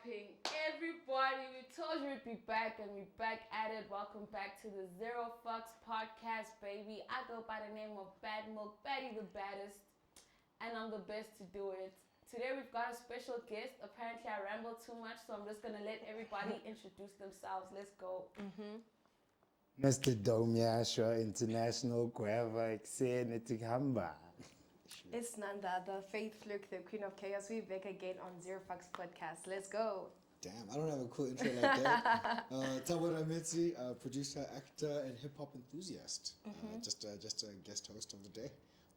popping, everybody? We told you we'd be back, and we're back at it. Welcome back to the Zero Fucks podcast, baby. I go by the name of Bad Milk, Batty the baddest, and I'm the best to do it. Today we've got a special guest. Apparently I ramble too much, so I'm just gonna let everybody introduce themselves. Let's go. Mr. Domyasha International Guava Xenetic Hamba. It's Nanda, the Faith Fluke, the Queen of Chaos. We're back again on Zero Fucks podcast. Let's go. Damn, I don't have a cool intro like that. Thabo Rametsi, producer, actor, and hip-hop enthusiast. Just a guest host of the day.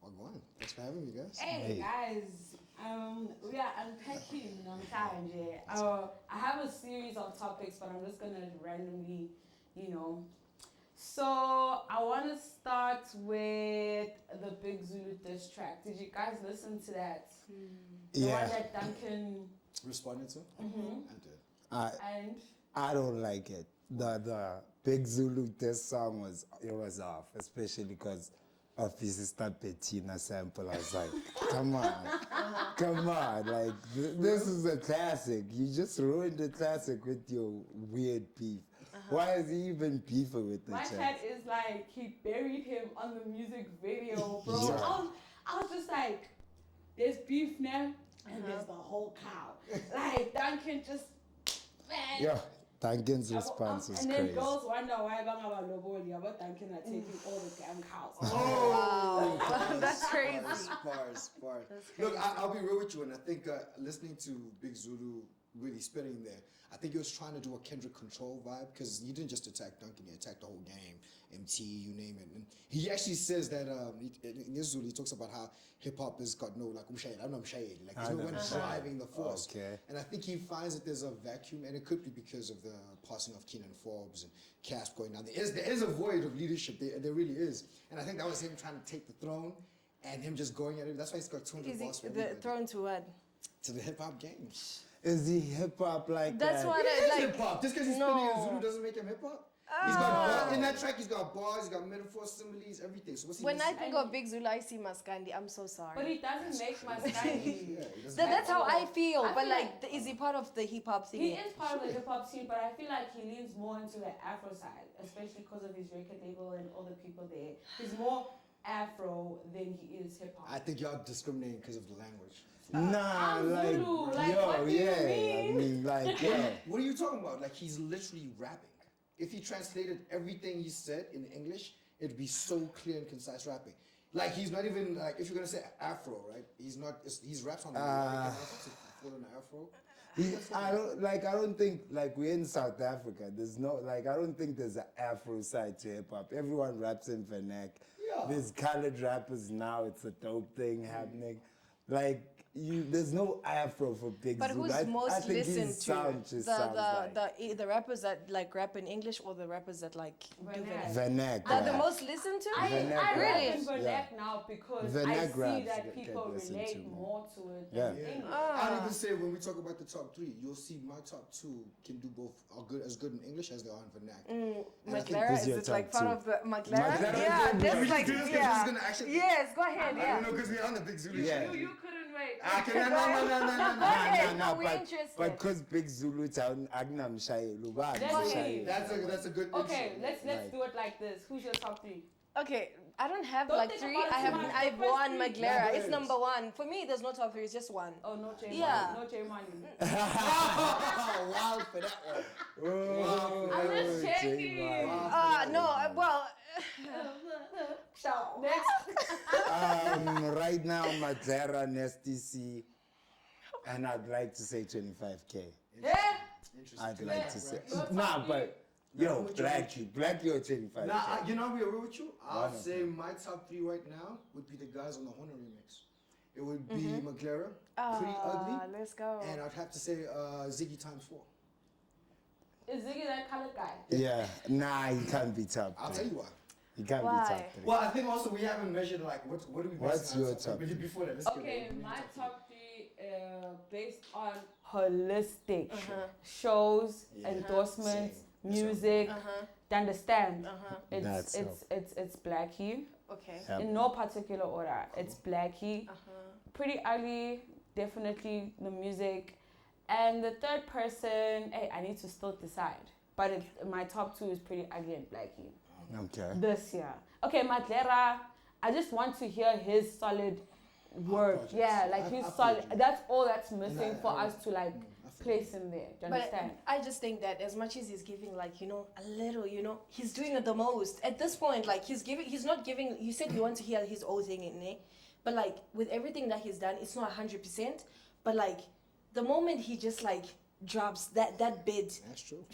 Wagwan. Thanks for having me, guys. Hey guys, we are unpacking on time. I have a series of topics, but I'm just gonna randomly, So I want to start with the Big Zulu diss track. Did you guys listen to that? The one that Duncan Responded to? I did. I don't like it. The Big Zulu diss song was off, especially because of his sister Bettina sample. I was like, come on, like this is a classic. You just ruined the classic with your weird beef. Why is he even beefing with the My chat is like, he buried him on the music video, bro. Yeah. I was just like, there's beef now, and there's the whole cow. Like, Duncan just, man. Yeah, Duncan's response was and crazy. then girls wonder why but Duncan are taking all the damn cows. Wow, that's crazy. Bars. Look, I'll be real with you, and I think listening to Big Zulu really spitting there, I think he was trying to do a Kendrick Control vibe, because he didn't just attack Duncan, he attacked the whole game, MT, you name it. And he actually says that in his Zulu, he talks about how hip-hop has got no, like, I'm not shade, like there's no one driving the force. Okay. And I think he finds that there's a vacuum, and it could be because of the passing of Keenan Forbes and Casp going down. There is a void of leadership, there really is. And I think that was him trying to take the throne, and him just going at it. That's why he's got 200 bars for The thrown to what? to the hip-hop game. Is he hip hop like That's that? what He I is like. hip-hop. Just because he's No. spinning in Zulu doesn't make him hip-hop. He's got in that track, he's got bars, he's got metaphors, similes, everything. So what's he When I missing? think of Big Zulu, I see Maskandi. I'm so sorry. But he doesn't make my Maskandi. Yeah, he doesn't That's how I feel. I But feel like, is he part of the hip hop scene? He is part of the hip hop scene, but I feel like he leans more into the Afro side, especially because of his record label and all the people there. He's more Afro than he is hip hop. I think y'all discriminating because of the language. Nah, I'm like, Zulu, like, yo, what do you yeah. mean? I mean, like, yo. What are you talking about? Like, he's literally rapping. If he translated everything he said in English, it'd be so clear and concise rapping. Like, he's not even, like, if you're gonna say Afro, right? He's not, he's raps on the full in Afro. I don't think, like, we're in South Africa. There's no, like, I don't think there's an Afro side to hip hop. Everyone raps in vernac. Yeah. There's colored rappers now. It's a dope thing happening. Like, there's no Afro for Big But Zulu. who's most I think listened his to? sound just sounds like The rappers that like rap in English or the rappers that like do Vernac. vernac? vernac. Are the rap. most listened to? I Vernac rap Really? in vernac Yeah. now because Vernac I see raps that get people listened relate to more to it Yeah. than English. I'd even say when we talk about the top three, you'll see my top two can do both as good in English as they are in vernac. McLaren, who's is your it like top part of two? the McLaren? McLaren? Yeah, Can that's we like do this? 'Cause yeah. this is gonna actually- Yes, go ahead. I Yeah. don't know, because we're on the Big Zulu. Yeah. You couldn't wait. ahead, no, we're but interested. because Big Zulu town agnamshayeli ubani Let's umshayeli. That's a good Okay, intro. let's do it like this. Who's your top three? Okay, I don't have Don't like think three. about it I have too much. I've The first one three. McLaren. Yeah, It's there number one. For me, there's no top three. It's just one. Oh, no J Yeah. Money. No J Money. Oh, wild for that one. Oh, I'm just checking. No, well, Shout. Next. Right now, McLaren STC, and I'd like to say 25K. Yeah. Interesting. I'd like to say. Your top Nah, three. but yo, Blackie or 25K. Nah, you know, I'll be real with you. I'll say my top three right now would be the guys on the Honor remix. It would be McLaren, Pretty Ugly, let's go. and I'd have to say Ziggy times 4. Is Ziggy that colored guy? Yeah, nah, he can't be top I'll three. tell you why. He can't Why? be top three. Well, I think also we haven't measured like what do we. What's your top But three? before that, let's get Okay, it. my top three based on holistic shows, Yeah. endorsements, Same. music. To understand, That's it's Blackie. Okay. Yep. In no particular order. It's Blackie. Pretty Ugly, definitely the music. And the third person, hey, I need to still decide. But my top 2 is Pretty Ugly and Blackie. Okay. This year. Okay, Madlera, I just want to hear his solid work. projects. Yeah, like his I solid. feel you. That's all that's missing I- for I- us to like place him there. Do you But understand? I just think that as much as he's giving, like, you know, a little, you know, he's doing it the most. At this point, like, he's not giving, you said you want to hear his old thing in there, but, like, with everything that he's done, it's not 100%, but, like, the moment he just, like, drops that bid, That's true.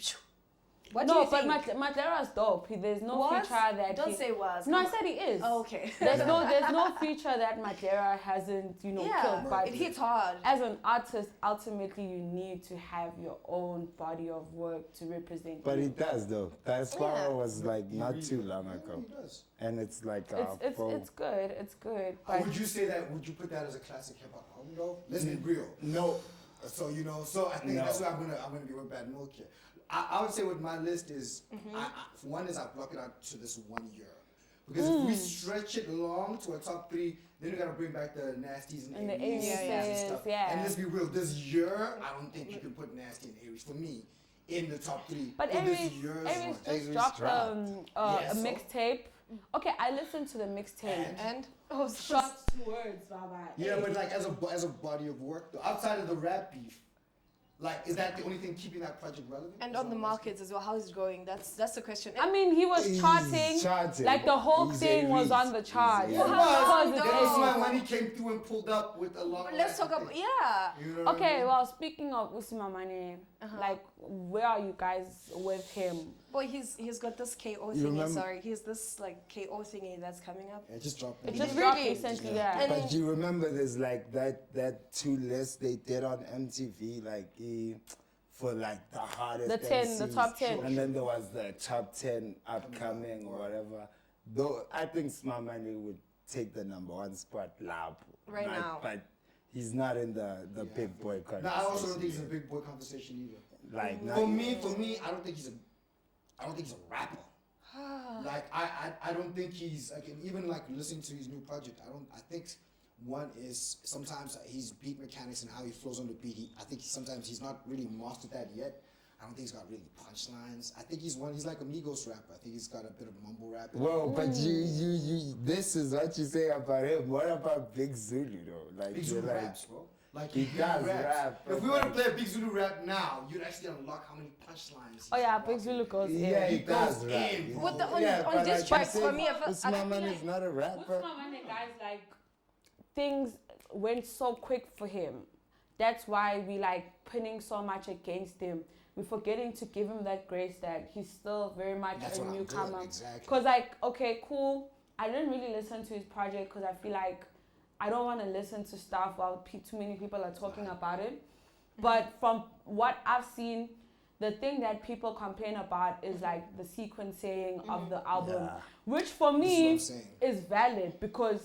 what do No, you but think? Madlera's dope. There's no Was? feature that Don't he... say was. No, I said he is. Oh, okay. There's no feature that Madlera hasn't, you know, killed. But it hits hard. as an artist, ultimately you need to have your own body of work to represent But you. it does though. That Yeah. was like not too long ago, He does. and it's like It's good. It's good. But Would you put that as a classic hip hop album though? Let's be real. no. So you know, so I think No. that's why I'm gonna be with Bad Milk here. I would say with my list is, for one is I block it out to this 1 year. Because if we stretch it long to a top 3, then we gotta bring back the nasties and And the Aries Aries, and stuff. yeah. And let's be real, this year I don't think you can put nasty and Aries for me in the top 3. But for this Aries year's just one. Aries dropped dropped. Yeah, a so- mixtape. Okay, I listened to the mixtape. And, oh, Shots to words, bye-bye. Yeah, but like as a body of work though, outside of the rap beef, like is that the only thing keeping that project relevant? and Is on the that- markets as well, how is it going? That's the question. I mean, he was He's charting. charting. Like the whole He's thing was Aries. on the chart. He's For Aries. how long Because though? it's Usman Aries. when he came through and pulled up with a lot. Let's talk about, yeah. You know what I Okay, mean? well, speaking of Usimamane, like, where are you guys with him? Boy, he's got this KO You thingy, remember- sorry. He's this, like, KO thingy that's coming up. Yeah, just drop It it. just did dropped really? recently, Yeah. yeah. But you remember there's like that 2 lists they did on MTV, like for like the hardest The 10, the MCs. top 10. And then there was the top 10 upcoming or whatever. Though I think Smamani would take the #1 spot lap Right now. But he's not in the big boy No, conversation. I also don't think he's a big boy conversation either. Like For me, I don't think he's a rapper. Like I don't think he's like, even like listening to his new project. I think one is sometimes his beat mechanics and how he flows on the beat. I think sometimes he's not really mastered that yet. I don't think he's got really punchlines. I think he's like a Migos rapper. I think he's got a bit of mumble rap. in it. Whoa, but you this is what you say about him. What about Big Zulu though? Like Big you're Zulu like, raps, bro. Like he does raps. rap, If we but were to like- play a Big Zulu rap now, you'd actually unlock how many punchlines. Oh, yeah, he's Big Zulu goes in. yeah, he He does goes rap. in, bro. With the, on but diss like tracks, you for said, me, I feel Usman is not a rapper. Usimamane, guys, like, things went so quick for him. That's why we like pinning so much against him. We're forgetting to give him that grace that he's still very much That's a what I'm doing, newcomer. exactly. Because, like, okay, cool. I didn't really listen to his project because I feel like I don't want to listen to stuff while too many people are talking about it. But from what I've seen, the thing that people complain about is like the sequencing of the album, Yeah. which for This me is what I'm saying. is valid because,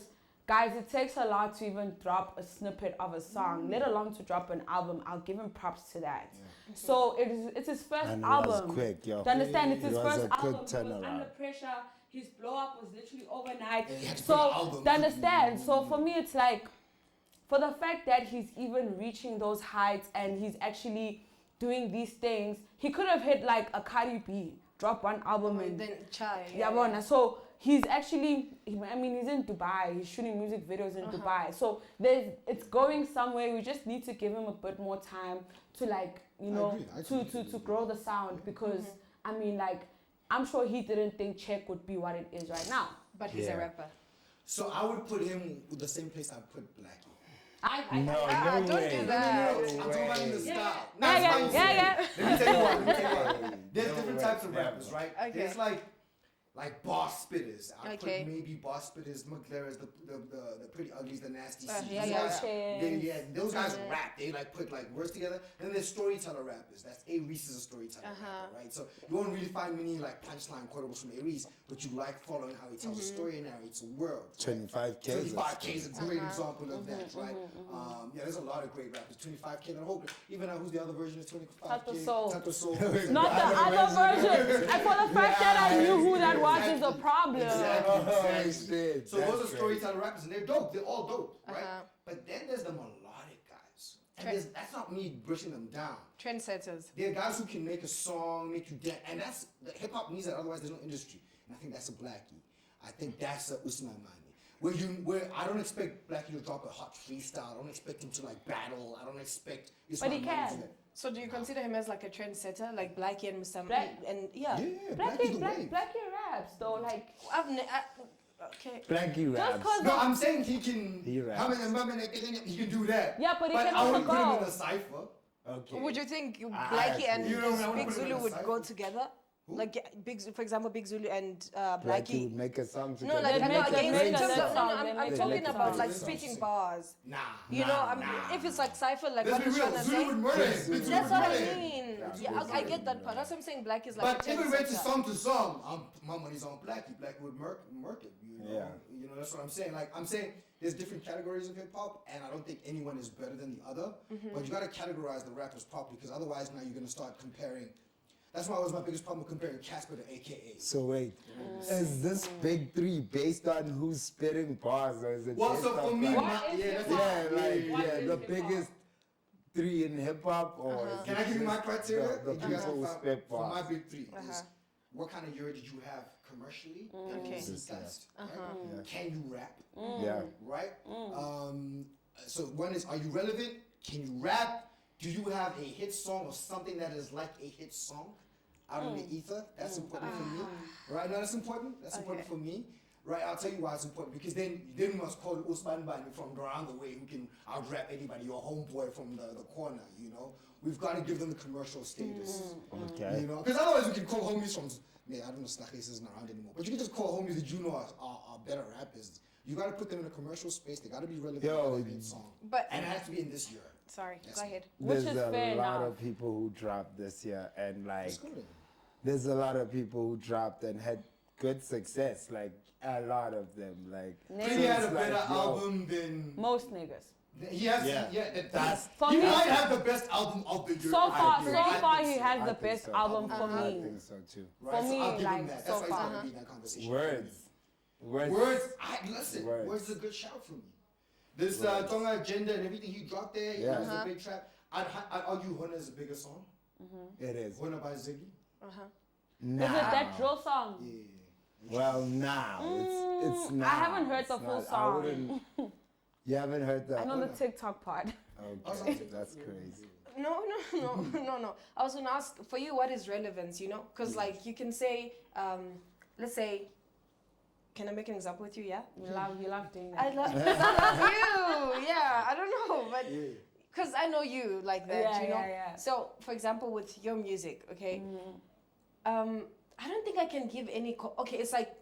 guys, it takes a lot to even drop a snippet of a song, let alone to drop an album. I'll give him props to that. So it's his first And it album. was quick, yo. Do you understand? It's his It was first a quick album. He was turnaround. under pressure. His blow up was literally overnight. And he had to put an So, album. do you understand? So for me, it's like, for the fact that he's even reaching those heights and he's actually doing these things, he could have hit like a Cardi B, drop one album and then Chai. yeah, bona. So he's actually, I mean, he's in Dubai. He's shooting music videos in Dubai. So it's going somewhere. We just need to give him a bit more time to like, you know, agree. to grow the sound because I mean, like, I'm sure he didn't think Check would be what it is right now. But he's Yeah. a rapper. So I would put him with the same place I put Blackie. No, Ah, no don't way. do that. No I'm talking about in the way. style. Yeah, Not yeah, spicy. yeah. Let me tell you what. There's No different way, types of never. rappers, right? Okay. There's like boss spitters. I Okay. put maybe boss spitters, McLaren's, the pretty uglies, the nasty Yeah, C's. yeah, Those yeah. guys- yeah, those guys rap. They like put like words together. And then there's storyteller rappers. That's A. Reese is a storyteller rapper, right? So you won't really find many like punchline quotables from A. Reese, but you like following how he tells a story and narrates a world. 25K. 25K is a great example of that, right? Yeah, there's a lot of great rappers. 25K, and I hope even who's the other version of 25K? Tato Soul. Tato Soul. Not the other version. And for the fact that I knew who that was is a problem. Exactly. Oh, shit. So those are storyteller rappers, and they're dope. They're all dope, right? But then there's the melodic guys, And that's not me brushing them down. Trendsetters. There are guys who can make a song, make you dance, and that's the hip hop needs that. Otherwise, there's no industry. And I think that's a Blackie. I think that's a Usman Mani. Where I don't expect Blackie to drop a hot freestyle. I don't expect him to like battle. I don't expect. But he can. So do you consider him as like a trendsetter, like Blackie and Mr. and Yeah, Blackie Blackie's the wave. raps though, like okay. Blackie raps. just cause No, I'm saying he can. He raps. He can do that. Yeah, but he can I also wouldn't put him go. in a cipher. Okay. Would you think Blackie and You know, I wanna Big put him in Zulu a would go cycle. together? Who? Like for example, Big Zulu and Blackie Blackie. would make a song No, together. like They'd I know make- against they'd in make terms a of song, I'm they'd make a talking song. about like They'd spitting make a bars. Nah. You know, if it's like cipher, like Let's what be you're real. trying to Zulu say. would murder him. Big Zulu That's would what murder I him. mean. Yeah, Yeah, I get that part. That's what I'm saying. Black is like But a if we went to trendsetter. song to song, my money's on Blackie. Blackie would murk it. You know? Yeah. You know, that's what I'm saying. Like I'm saying, there's different categories of hip hop, and I don't think anyone is better than the other. But you gotta categorize the rappers properly, because otherwise now you're gonna start comparing. That's why it was my biggest problem comparing Casper to AKA. So wait, is this big three based on who's spitting bars, or is it Well, based so for on me, like, What is yeah, hip that's hop? yeah, like What yeah, is the hip-hop? biggest three in hip hop, or is Can it I give you my just criteria? The You guys people who can find- spit for my bars. big three is what kind of year did you have commercially and Okay. zeitgeist, right? Yeah. Can you rap, Yeah. right? So one is, are you relevant? Can you rap? Do you have a hit song or something that is like a hit song out in the ether? That's important for me, right? No, that's important. That's important for me, right? I'll tell you why it's important, because then we must call Usman Bani from around the way who can out rap anybody, your homeboy from the corner, you know? We've got to give them the commercial status. Okay. You know, because otherwise we can call homies from, I don't know, Snachis isn't around anymore, but you can just call homies that you know are better rappers. You got to put them in a commercial space. They got to be relevant Yo, to that song. But And it has to be in this year. sorry, Yes. go ahead. Which There's is a fair lot enough. of people who dropped this year, and like Let's go there. there's a lot of people who dropped and had good success, like a lot of them. Like He had a it's better like, yo, album than Most niggas. he has. Yeah. That's For he me- might have the best album of the year. So far, agree. so far, I he think has I the think best so. album for I me. think so too. Right, For so me, I'll give like, him that. so That's why far. he's gonna be in that conversation. Words. Words. Listen. Words. Words is a good shout for me. This Tonga agenda and everything he dropped there, Yeah. it was a big trap. I'd argue Hona is a bigger song. It is. Hona by Ziggy. Now. Is it that drill song? Yeah. Well, now it's not. I haven't heard the It's full not- I song. wouldn't- You haven't heard the. I know the TikTok part. Okay, that's crazy. No. I was gonna ask for you, what is relevance? You know, because like you can say, let's say, can I make an example with you? Yeah. You love doing I that. love you. Yeah. I don't know, but because I know you like that. Yeah, you know. yeah. So, for example, with your music, okay. I don't think I can give any. Okay, it's like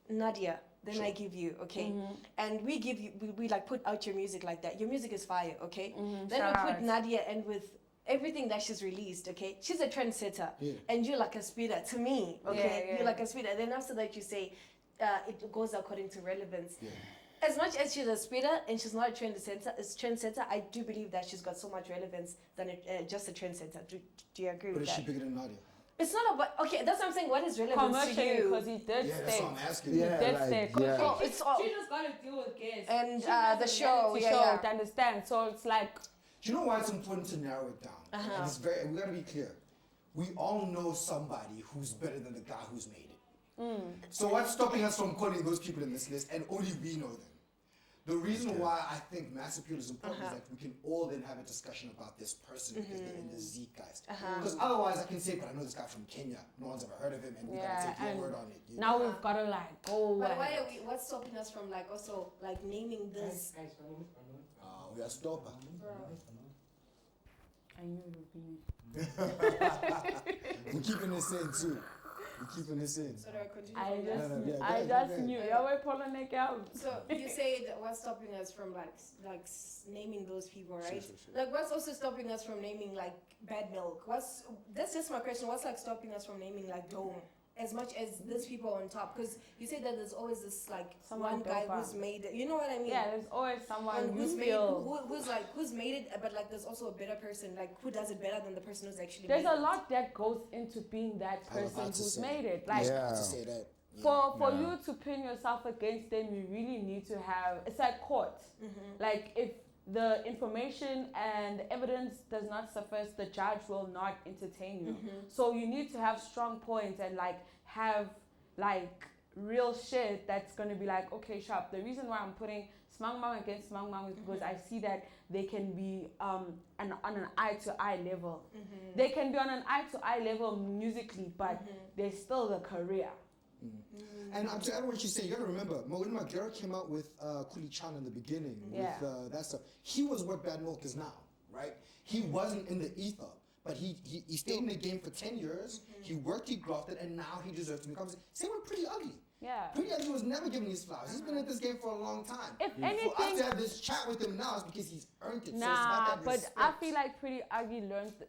Nadia. Then I give you, okay, and we give you, we like put out your music like that. Your music is fire, okay. Then Shout we put out. Nadia, and with everything that she's released, okay, she's a trendsetter, and you're like a speeder to me, okay. Yeah. You're like a speeder. Then after that, you say it goes according to relevance. As much as she's a speeder and she's not a trendsetter, I do believe that she's got so much relevance than just a trendsetter. Do you agree But with is she that? bigger than Nadia? It's not about, okay, that's what I'm saying. What is relevance to Commercially, you? because he did Yeah, that's state. what I'm asking. Yeah, Dead like, set. yeah. Oh, it's all, She just gotta deal with guests. and She has the a show, reality yeah, show to understand. So it's like, Do you know why it's important to narrow it down? And it's very, we gotta be clear. We all know somebody who's better than the guy who's made it. So what's stopping us from calling those people in this list, and only we know them? The reason why I think mass appeal is important is that we can all then have a discussion about this person because they're in the zeitgeist. Because otherwise I can say, but I know this guy from Kenya, no one's ever heard of him, and we yeah, gotta take your and word on it. You now we've gotta like go. But why are we? What's stopping us from like also like naming this? we are stopper. I knew it would be. We're keeping this in too. We're keeping this in. So do I continue? I from just, that? yeah, I go just ahead. knew. Yeah, we're pulling it out. So you say that what's stopping us from naming those people, right? Sure. Like what's also stopping us from naming like Bad Milk? That's just my question. What's like stopping us from naming like Dome? As much as these people on top, because you say that there's always this like Someone one guy doper. who's made it. You know what I mean? Yeah, there's always someone And who's who's made feel. who's made it, but like there's also a better person. Like who does it better than the person who's actually There's made a it? lot that goes into being that I was person about to who's say. made it. Like Yeah. To say that. for you to pin yourself against them, you really need to have. It's like court. Like if the information and the evidence does not suffice, the judge will not entertain you. So you need to have strong points and like have like real shit that's gonna be like, okay, sharp. The reason why I'm putting Smang Mang against Smang Mang is because I see that they can be on an eye-to-eye level. They can be on an eye-to-eye level musically, but they're still the career. And to add what you say, you gotta remember, when Magera came out with Kuli Chan in the beginning, with that stuff, he was what Bad Milk is now, right? He wasn't in the ether, but he stayed in the game for 10 years, he worked, he grafted, and now he deserves to become. Same with Pretty Ugly. Yeah. Pretty Ugly was never given his flowers. He's been in this game for a long time. If For us anything, to have this chat with him now is because he's earned it. So it's nah, about that but respect. I feel like Pretty Ugly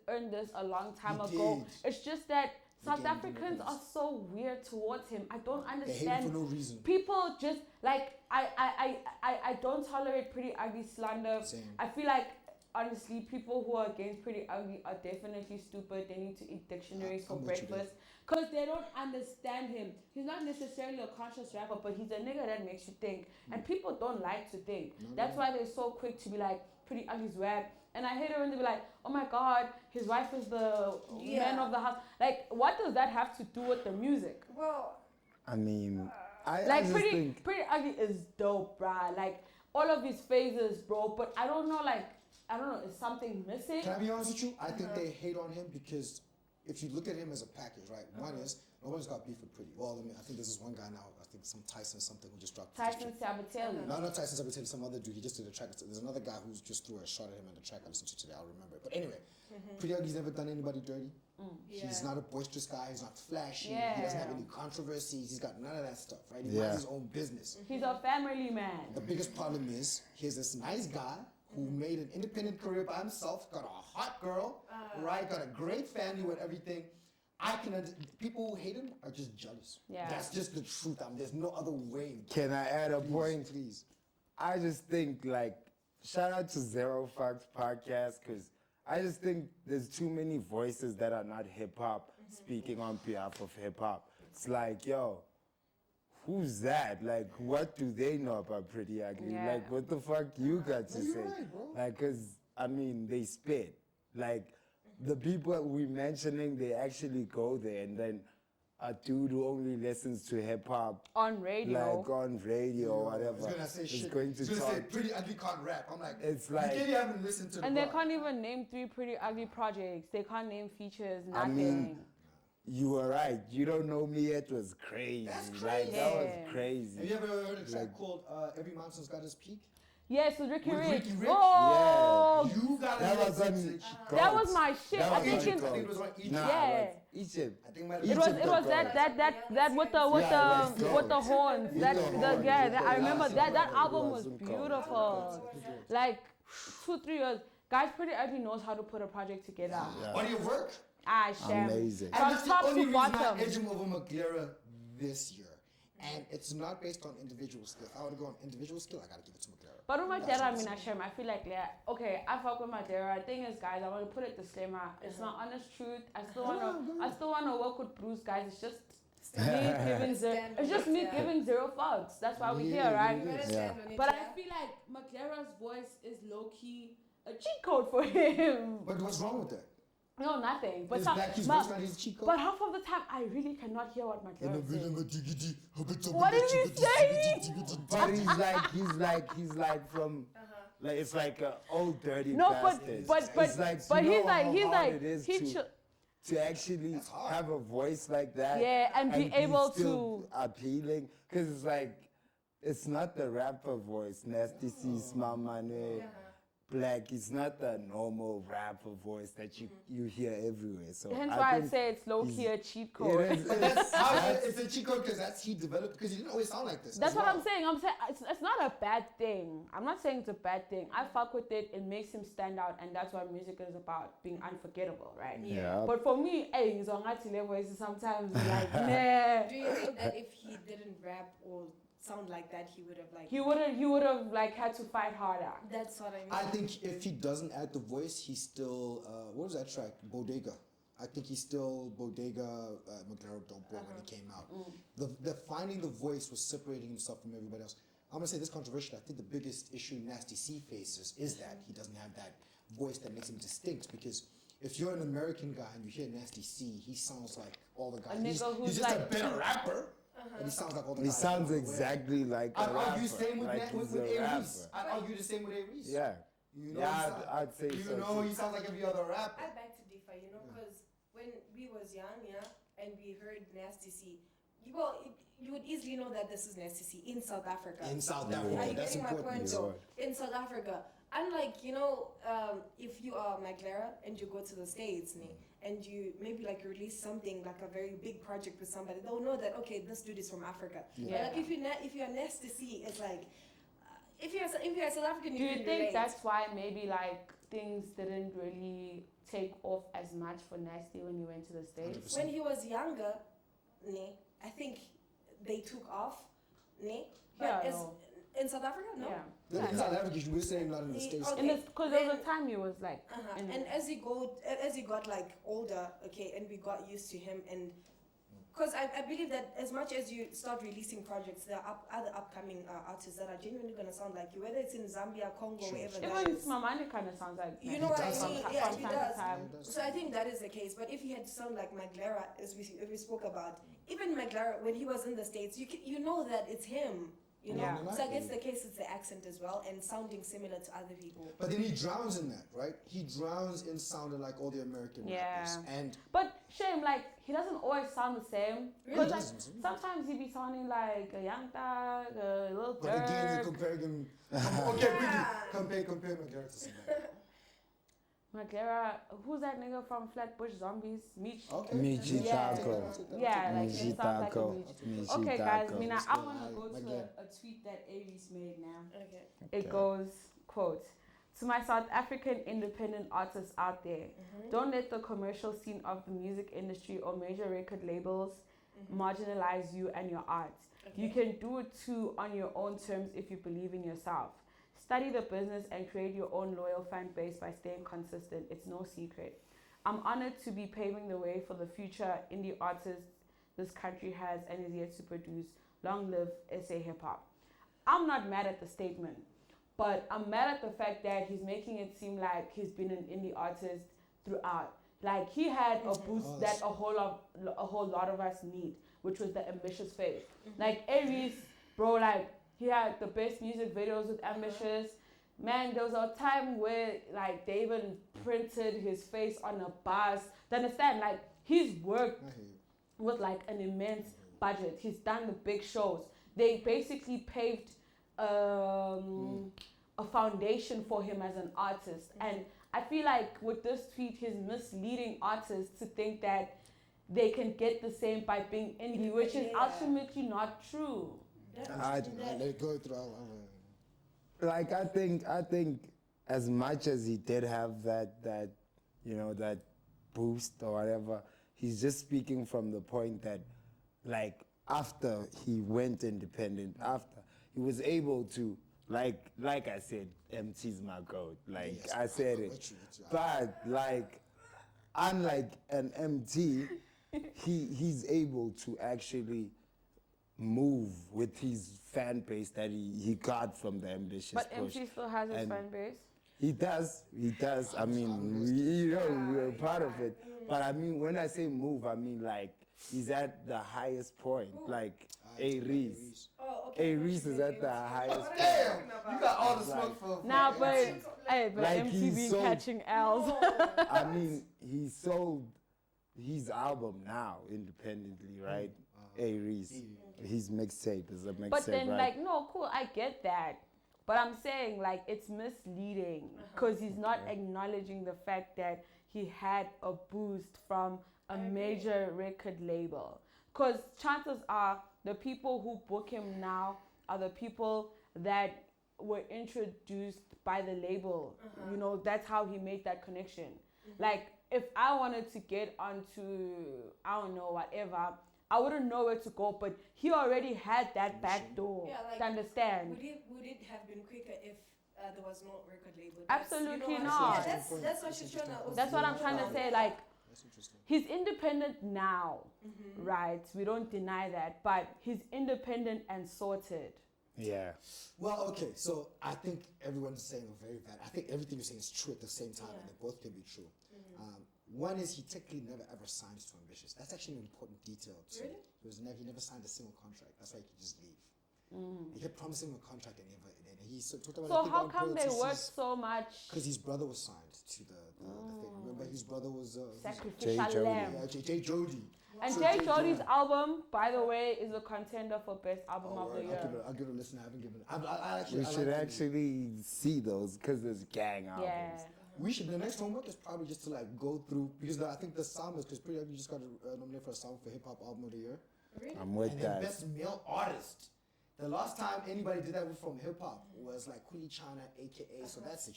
earned this a long time He ago. did. It's just that South gave him the Africans are records. so weird towards him. I don't They hate him understand. for no reason. People just like I don't tolerate Pretty Ugly slander. Same. I feel like honestly people who are against Pretty Ugly are definitely stupid. They need to eat dictionaries for I'm with you there. breakfast because they don't understand him. He's not necessarily a conscious rapper, but he's a nigga that makes you think, and people don't like to think. That's why they're so quick to be like Pretty Ugly's whack. And I hate it when they be like, oh my god, his wife is the man of the house. Like, what does that have to do with the music? Well, I mean, I Like, just Pretty think Ugly is dope, bruh. Like, all of his phases, bro. But I don't know, like, I don't know, is something missing? Can I be honest with you? I think they hate on him because if you look at him as a package, right? One is nobody's got beef with Pretty. Well, I think there's this one guy now. I think some Tyson something who just dropped. Tyson Sabatelli. No, not Tyson Sabatini, some other dude. He just did a track. There's another guy who's just threw a shot at him in the track I listened to today. I'll remember it. But anyway, Pretty Ugly's never done anybody dirty. He's not a boisterous guy. He's not flashy. He doesn't have any controversies. He's got none of that stuff, right? He minds his own business. He's a family man. The biggest problem is he's this nice guy who made an independent career by himself, got a hot girl, right? Got a great family with everything. People who hate him are just jealous. Yeah. That's just the truth. There's no other way. can I add a point? Please. I just think like shout out to Zero Fucks podcast because I just think there's too many voices that are not hip hop speaking on behalf of hip hop. It's like, yo, who's that? Like, what do they know about Pretty Ugly? Yeah. Like, what the fuck you got to No, you're say? right, bro. Like, cause I mean, they spit. Like, the people we mentioning, they actually go there, and then a dude who only listens to hip hop, On radio. like on radio or whatever, He's gonna say is shit. going to He's gonna say talk. Pretty Ugly can't rap. I'm like, It's like- you haven't listened to the And they bar. can't even name 3 Pretty Ugly projects. They can't name features, I nothing. mean, you were right. You don't know me yet was crazy. That's Like that was crazy. Have crazy. you ever heard a track called Every Mountain's Got His Peak? yes, with Ricky With Rich. Ricky Rich? Oh, You gotta That was listen on to it. that was my shit. That I was think on it's, I think it was on Egypt. Nah, Yeah. it was Egypt. I think it might it have was been it was Egypt, that with the Yeah, let's go. with the horns. With That the the horns, yeah, with that, the I remember horns. that It album was wasn't called. beautiful. Like 2-3 years. Guys Pretty Ugly knows how to put a project together. Yeah. on your work. Ah, sham. Amazing. And From that's the top only to reason I bottom. edge him over Maglera this year. And it's not based on individual skill. If I were to go on individual skill, I gotta give it to Maglera. But with That's Madera, I what mean, I'm Hashem, I feel like, yeah, okay, I fuck with Madera. The thing is, guys, I want to put a disclaimer. It's not honest truth. I still want to work with Bruce, guys. It's just me giving zero. It's just me giving zero fucks. That's why we're here, right? Yeah. But I feel like Maglera's voice is low key a cheat code for him. But what's wrong with that? No, nothing. But Is some- Black Keys but- voice not his cheat code? but half of the time, I really cannot hear what Maglera says. What What is he saying? But he's like from, like it's like an old dirty No, bastard. but It's like, but you he's know how like hard it is he to actually That's hard. have a voice like that. Yeah, and be able still appealing, because it's like it's not the rapper voice. Nasty C, Small Money, Black. It's not the normal rapper voice that you hear everywhere. So hence I why I think say it's low key a cheat code. it is- But that's how it's a cheat code because that's he developed because he didn't always sound like this. That's as what well. I'm saying. I'm saying it's not a bad thing. I'm not saying it's a bad thing. I fuck with it. It makes him stand out, and that's what music is about, being unforgettable, right? Yeah. But for me, hey, Zongatile voice is sometimes like, nah. Do you think that if he didn't rap or sound like that, he would have like? He would have like had to fight harder. That's what I mean. I think if he doesn't add the voice, he's still what was that track? Bodega. I think he's still Bodega. Maglera Don't Blow when it came out. The finding the voice was separating himself from everybody else. I'm gonna say this controversial. I think the biggest issue Nasty C faces is that he doesn't have that voice that makes him distinct. Because if you're an American guy and you hear Nasty C, he sounds like all the guys. He's just a better rapper, but he sounds like all the guys. He sounds exactly like a I'd rapper. argue same with like with A-Reese. I'd argue the same with A-Reese. Yeah. You know, Yeah, I'd say you so. know, he sounds like every other rapper. I beg to differ, you know, because when we was young, and we heard Nasty C, you would easily know that this is Nasty C in South Africa. In South Yeah. Africa, Are you that's getting my important. point? So, in South Africa, unlike, if you are Maglara and you go to the States, and you maybe like release something like a very big project with somebody, they'll know that, okay, this dude is from Africa. Yeah. But like if you're Nasty C, it's like, if you're South African, Do you can think relate. that's why maybe like things didn't really take off as much for Nasty when he went to the States? 100%. When he was younger, I think they took off, but in South Africa, no. Yeah. In South Africa, we're saying not in the States. Okay. Because there was a time he was like, in And as he got like older, and we got used to him, and because I believe that as much as you start releasing projects, there are other upcoming artists that are genuinely gonna sound like you, whether it's in Zambia, Congo, wherever that even is. Smamani kind of sounds like You know what I does mean? sound- Yeah, from he time does. to time. So I think that is the case. But if he had to sound like Maglara, as we spoke about, even Maglara, when he was in the States, you know that it's him. You know, Yeah. so I guess the case is the accent as well and sounding similar to other people. But then he drowns in that, right? He drowns in sounding like all the American rappers. And But shame, like he doesn't always sound the same. Really? Because like, sometimes he be sounding like a young thug, a little but again, you're Dirk. comparing him. Okay, really, compare Maglara to somebody. Maglara, who's that nigga from Flatbush Zombies? Meech. Okay. Michi Yeah. Taco. Yeah, like Michi it sounds like a Taco. Meech. Michi Okay, guys, Taco. Mina, I want to go to Again. a tweet that Aries made now. Okay. It goes, quote, "To my South African independent artists out there, don't let the commercial scene of the music industry or major record labels marginalize you and your art. You can do it too on your own terms if you believe in yourself. Study the business and create your own loyal fan base by staying consistent. It's no secret. I'm honored to be paving the way for the future indie artists this country has and is yet to produce. Long live SA hip hop." I'm not mad at the statement, but I'm mad at the fact that he's making it seem like he's been an indie artist throughout. Like he had a boost that a whole lot of us need, which was the ambitious phase. Like Aries, bro, like he had the best music videos with Ambitious. Man, there was a time where like they even printed his face on a bus. Do you understand? Like he's worked with like an immense budget. He's done the big shows. They basically paved a foundation for him as an artist. And I feel like with this tweet, he's misleading artists to think that they can get the same by being indie, which is ultimately not true. I Let it go through. like I think as much as he did have that that boost or whatever, he's just speaking from the point that like after he went independent, after he was able to like I said, MT's my goat. Like Yes, I said it. with you. But like unlike an MT, he's able to actually move with his fan base that he got from the Ambitious But Push. MC still has his And fan base. He does. I mean, we're part of it. But I mean, when I say move, I mean like he's at the highest point. Like A-Reese. Oh, okay. A-Reese is at the highest point. Damn, you got all the smoke for. Nah, but hey, but Like, MC he's be so- catching L's. I mean, he sold his album now independently, right? A-Reese. His mixtape is a mixtape, But then, right? like, no, cool, I get that. But I'm saying, like, it's misleading because he's not acknowledging the fact that he had a boost from a major record label. Because chances are the people who book him now are the people that were introduced by the label. You know, that's how he made that connection. Like, if I wanted to get onto, I don't know, whatever, I wouldn't know where to go, but he already had that back door. Yeah, like, to understand. Would it have been quicker if there was no record label? Absolutely what- not. Yeah, that's what she's trying to. That's what I'm trying to say. Like, That's interesting. he's independent now, right? We don't deny that, but he's independent and sorted. Yeah. Well, okay, so I think everyone's saying very bad. I think everything you're saying is true at the same time, and they both can be true. One is he technically never ever signs to Ambitious. That's actually an important detail too. Really? He never signed a single contract. That's why he could just leave. He kept promising him a contract and never. And he talked about. So how come they work so much? Because his brother was signed to the thing. Remember, his brother was Sacrificial lamb. J. Jody. And So Jay Jay Jody's Jody. album, by the way, is a contender for best album of the year. I'll give it a listen. I haven't given it. I We should like actually see those because there's gang albums. Yeah. We should. The next homework is probably just to like go through because I think the Summers because pretty much you just got nominated for a song for Hip Hop Album of the Year. Really? I'm with And then that. best male artist. The last time anybody did that from hip hop was like Kuli Chana, aka. So that's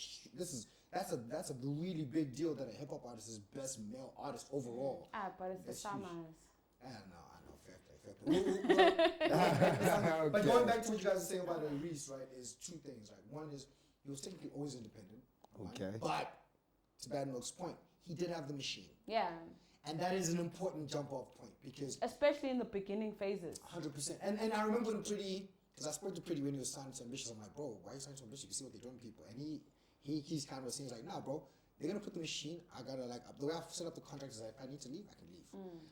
a really big deal that a hip hop artist is best male artist overall. But it's the That's huge. Summers. I know, fair play. But going back to what you guys are saying about Reese, right, is two things. Right, one is he was technically always independent. One, Okay. but to Bad Milk's point, he did have the machine, Yeah. and that is an important jump off point because Especially in the beginning phases. 100%. And I remember when Pretty, because I spoke to Pretty when he was signed to Ambitious. I'm like, bro, why are you signed to Ambitious? You see what they're doing, people. And he's kind of saying like, nah, bro, they're gonna put the machine. I gotta like the way I've set up the contract is that if I need to leave, I can leave.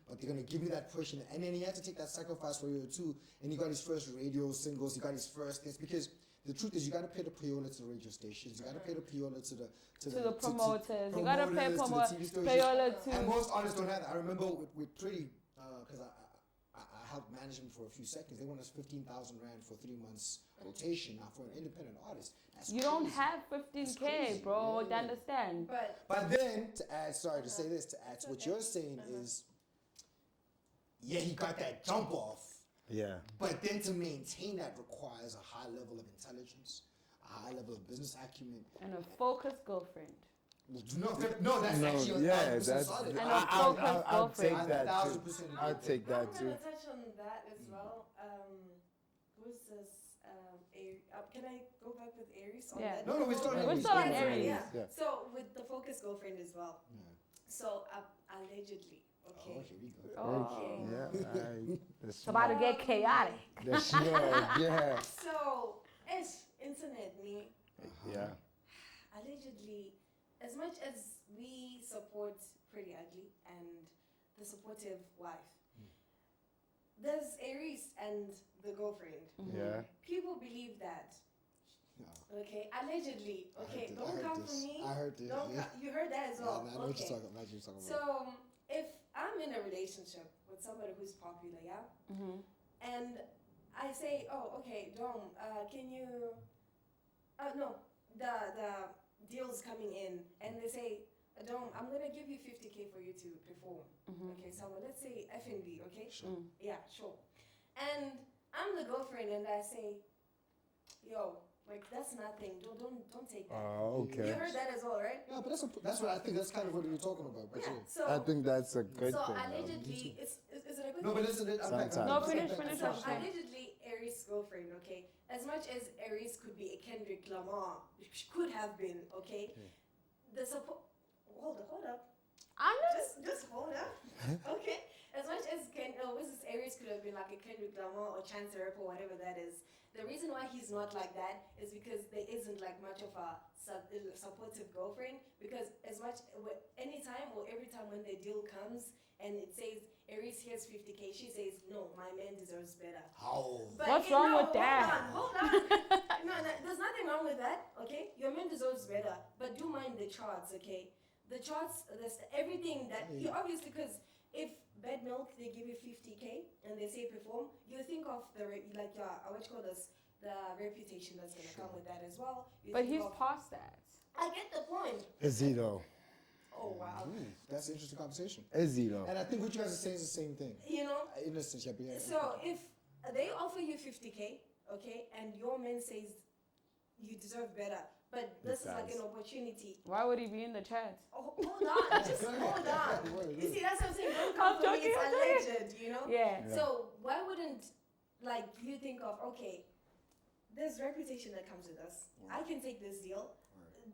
But they're gonna give me that push, and then he had to take that sacrifice for a year or two. And he got his first radio singles. He got his first things because. The truth is, you gotta pay the payola to the radio stations. You gotta pay the payola to the promoters. You gotta pay to the TV stations. payola to. And most artists don't have that. I remember with Pretty, because I helped manage him for a few seconds. They want us 15,000 rand for 3 months rotation. Now for an independent artist, that's You crazy. don't have 15K, bro. Yeah. Understand? But then to add, sorry to say this, to add to what you're saying is, yeah, he got that jump off. Yeah. But then to maintain that requires a high level of intelligence, a high level of business acumen. And a focused girlfriend. No, that's actually 1,000% solid. And a I'll focused take girlfriend. that too. 1,000%. I'll take I'm that too. gonna touch on that as well. Who's this? Can I go back with Aries on Yeah. that? No, we're still on We're Aries. still on Yeah, Aries. Yeah. So with the focus girlfriend as well. So allegedly, okay. Oh, here we go. Oh. Yeah. It's about to get chaotic. That's yeah. So internet me. Yeah. Allegedly, as much as we support Pretty Ugly and the supportive wife, there's Aries and the girlfriend. Yeah. People believe that. No. Okay, allegedly. Okay, I don't heard come this. for me. I heard this. Don't Yeah. you heard that as well? I know what you're talking about. So if I'm in a relationship with somebody who's popular, yeah, and I say, oh, okay, Dom, can you? No, the deal's coming in, and they say, Dom, I'm gonna give you 50K for you to perform. Okay, so let's say F&B, okay? Sure. Yeah, sure. And I'm the girlfriend, and I say, yo, like that's nothing. Don't take that. Oh, okay. You heard that as well, right? Yeah, but that's what I think. That's kind of what you're talking about. But Yeah. yeah. So I think that's a good so thing. allegedly, is it a good No, thing? but listen, I'm back. Sometimes. No, finish what So you're saying. allegedly, Aries' girlfriend, okay? As much as Aries could be a Kendrick Lamar, which could have been, okay? The support. Hold up. I'm not. Just hold up. Okay? As much as Aries could have been like a Kendrick Lamar or Chance the Rapper or whatever that is, the reason why he's not like that is because there isn't like much of a supportive girlfriend. Because anytime or every time when the deal comes and it says Aries here's 50K, she says no, my man deserves better. How? But What's wrong with that? Hold on. No, there's nothing wrong with that. Okay, your man deserves better, but do mind the charts. Okay, the charts. There's everything that you obviously because if Bad Milk they give you 50K and they say perform, you think of the what you call this, the reputation that's gonna come with that as well. You But think he's of- past that. I get the point. Is he though? Oh wow. That's an interesting conversation. Is he though? And I think what you guys are saying is the same thing. You know. In a sense, yeah. So if they offer you 50K, okay, and your man says you deserve better, but this is like an opportunity. Why would he be in the chat? Oh, hold on, just hold on. You see, that's what I'm saying. Don't come I'm for me, joking, I'm it's alleged, you know? Yeah. So why wouldn't you think of there's reputation that comes with us. I can take this deal.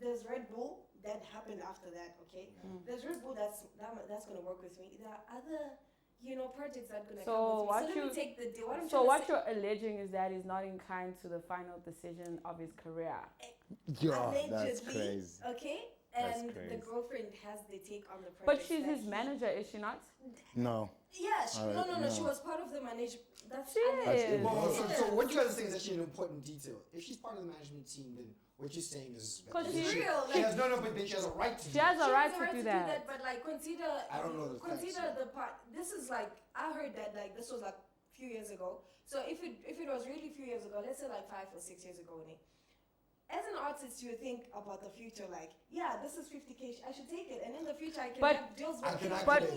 There's Red Bull that happened after that, okay? There's Red Bull that's gonna work with me. There are other projects that gonna So come what with me. So let me take the deal. What I'm So trying what to say, you're alleging is that he's not inclined to the final decision of his career. Yeah, that's allegedly, crazy. okay? That's And the crazy. girlfriend has the take on the project. But she's his manager, is she not? No. Yeah, no. She no. was part of the management. That's She alleged. is. Well, Yeah. so what you guys are saying is actually an important detail. If she's part of the management team, then what you're saying is... 'Cause It's she- real. She has but then she has a right to She do has that. a right to do that. But like consider. I don't know the facts, Consider yeah. the part. This is like I heard that like this was like a few years ago. So if it was really a few years ago, let's say like 5 or 6 years ago, as an artist, you think about the future, like, yeah, this is 50K, I should take it, and in the future, I can But- have deals I with can it. act But it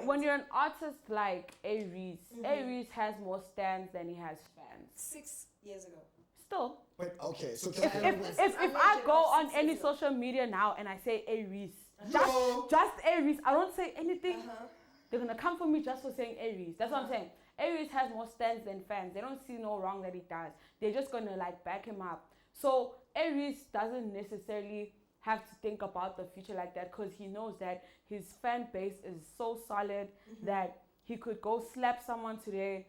in. when you're an artist like Aries, Aries has more stands than he has fans. 6 years ago. Still, But okay, so if can I... if I go on any social media now and I say Aries, just Aries, I don't say anything. They're gonna come for me just for saying Aries. That's what I'm saying. Aries has more stands than fans. They don't see no wrong that he does. They're just gonna like back him up. So Aries doesn't necessarily have to think about the future like that because he knows that his fan base is so solid that he could go slap someone today.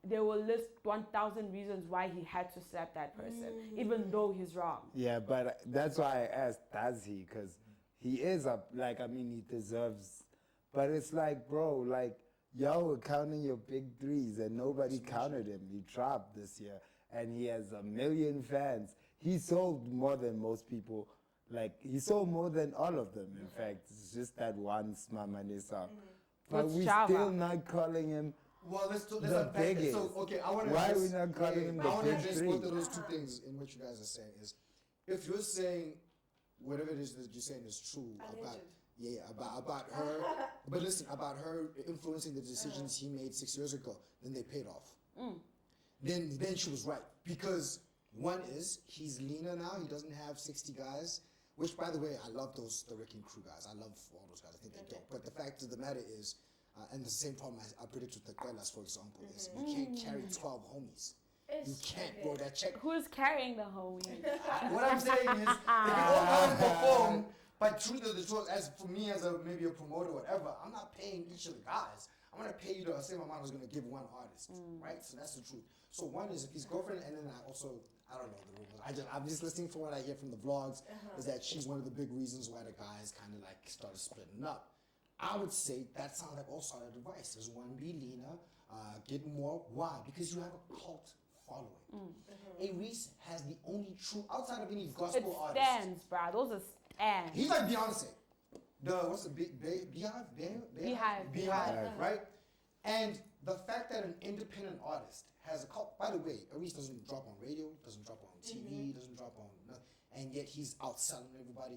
They will list 1,000 reasons why he had to slap that person, even though he's wrong. Yeah, but that's why I asked, does he? Because he is he deserves. But it's like, bro, like, y'all were counting your big threes and nobody counted him. He dropped this year and he has 1 million fans. He sold more than most people. Like, he sold more than all of them, in fact. It's just that one Smamane song. But What's we Java? still not calling him Well, let's the unpack that. biggest. So, okay, I want to Why are we not calling him the I want to big address three? both of those two things in what you guys are saying. Is if you're saying whatever it is that you're saying is true about her, but listen, about her influencing the decisions he made 6 years ago, then they paid off. Then she was right because one is he's leaner now. He doesn't have 60 guys. Which, by the way, I love the Wrecking Crew guys. I love all those guys. I think they're dope. But the fact of the matter is, and the same problem I predict with the Quellas, for example, is you can't carry 12 homies. You can't, bro. That check. Who's carrying the homies? What I'm saying is, if you all come and perform, but truth of the truth, as for me, as maybe a promoter or whatever, I'm not paying each of the guys. I'm gonna pay you the same amount I was gonna give one artist, right? So that's the truth. So one is if his girlfriend, and then I don't know the rumors. I'm just listening from what I hear from the vlogs, is that she's one of the big reasons why the guys kind of like started splitting up. I would say that sounds like all solid advice. There's one, be leaner, get more. Why? Because you have a cult following. Aries has the only true, outside of any It gospel artist. stands, bruh. Those are stands. He's like Beyonce. What's the Beehive, right? And the fact that an independent artist has a cult, by the way, Aries doesn't drop on radio, doesn't drop on TV, doesn't drop on nothing, and yet he's outselling everybody.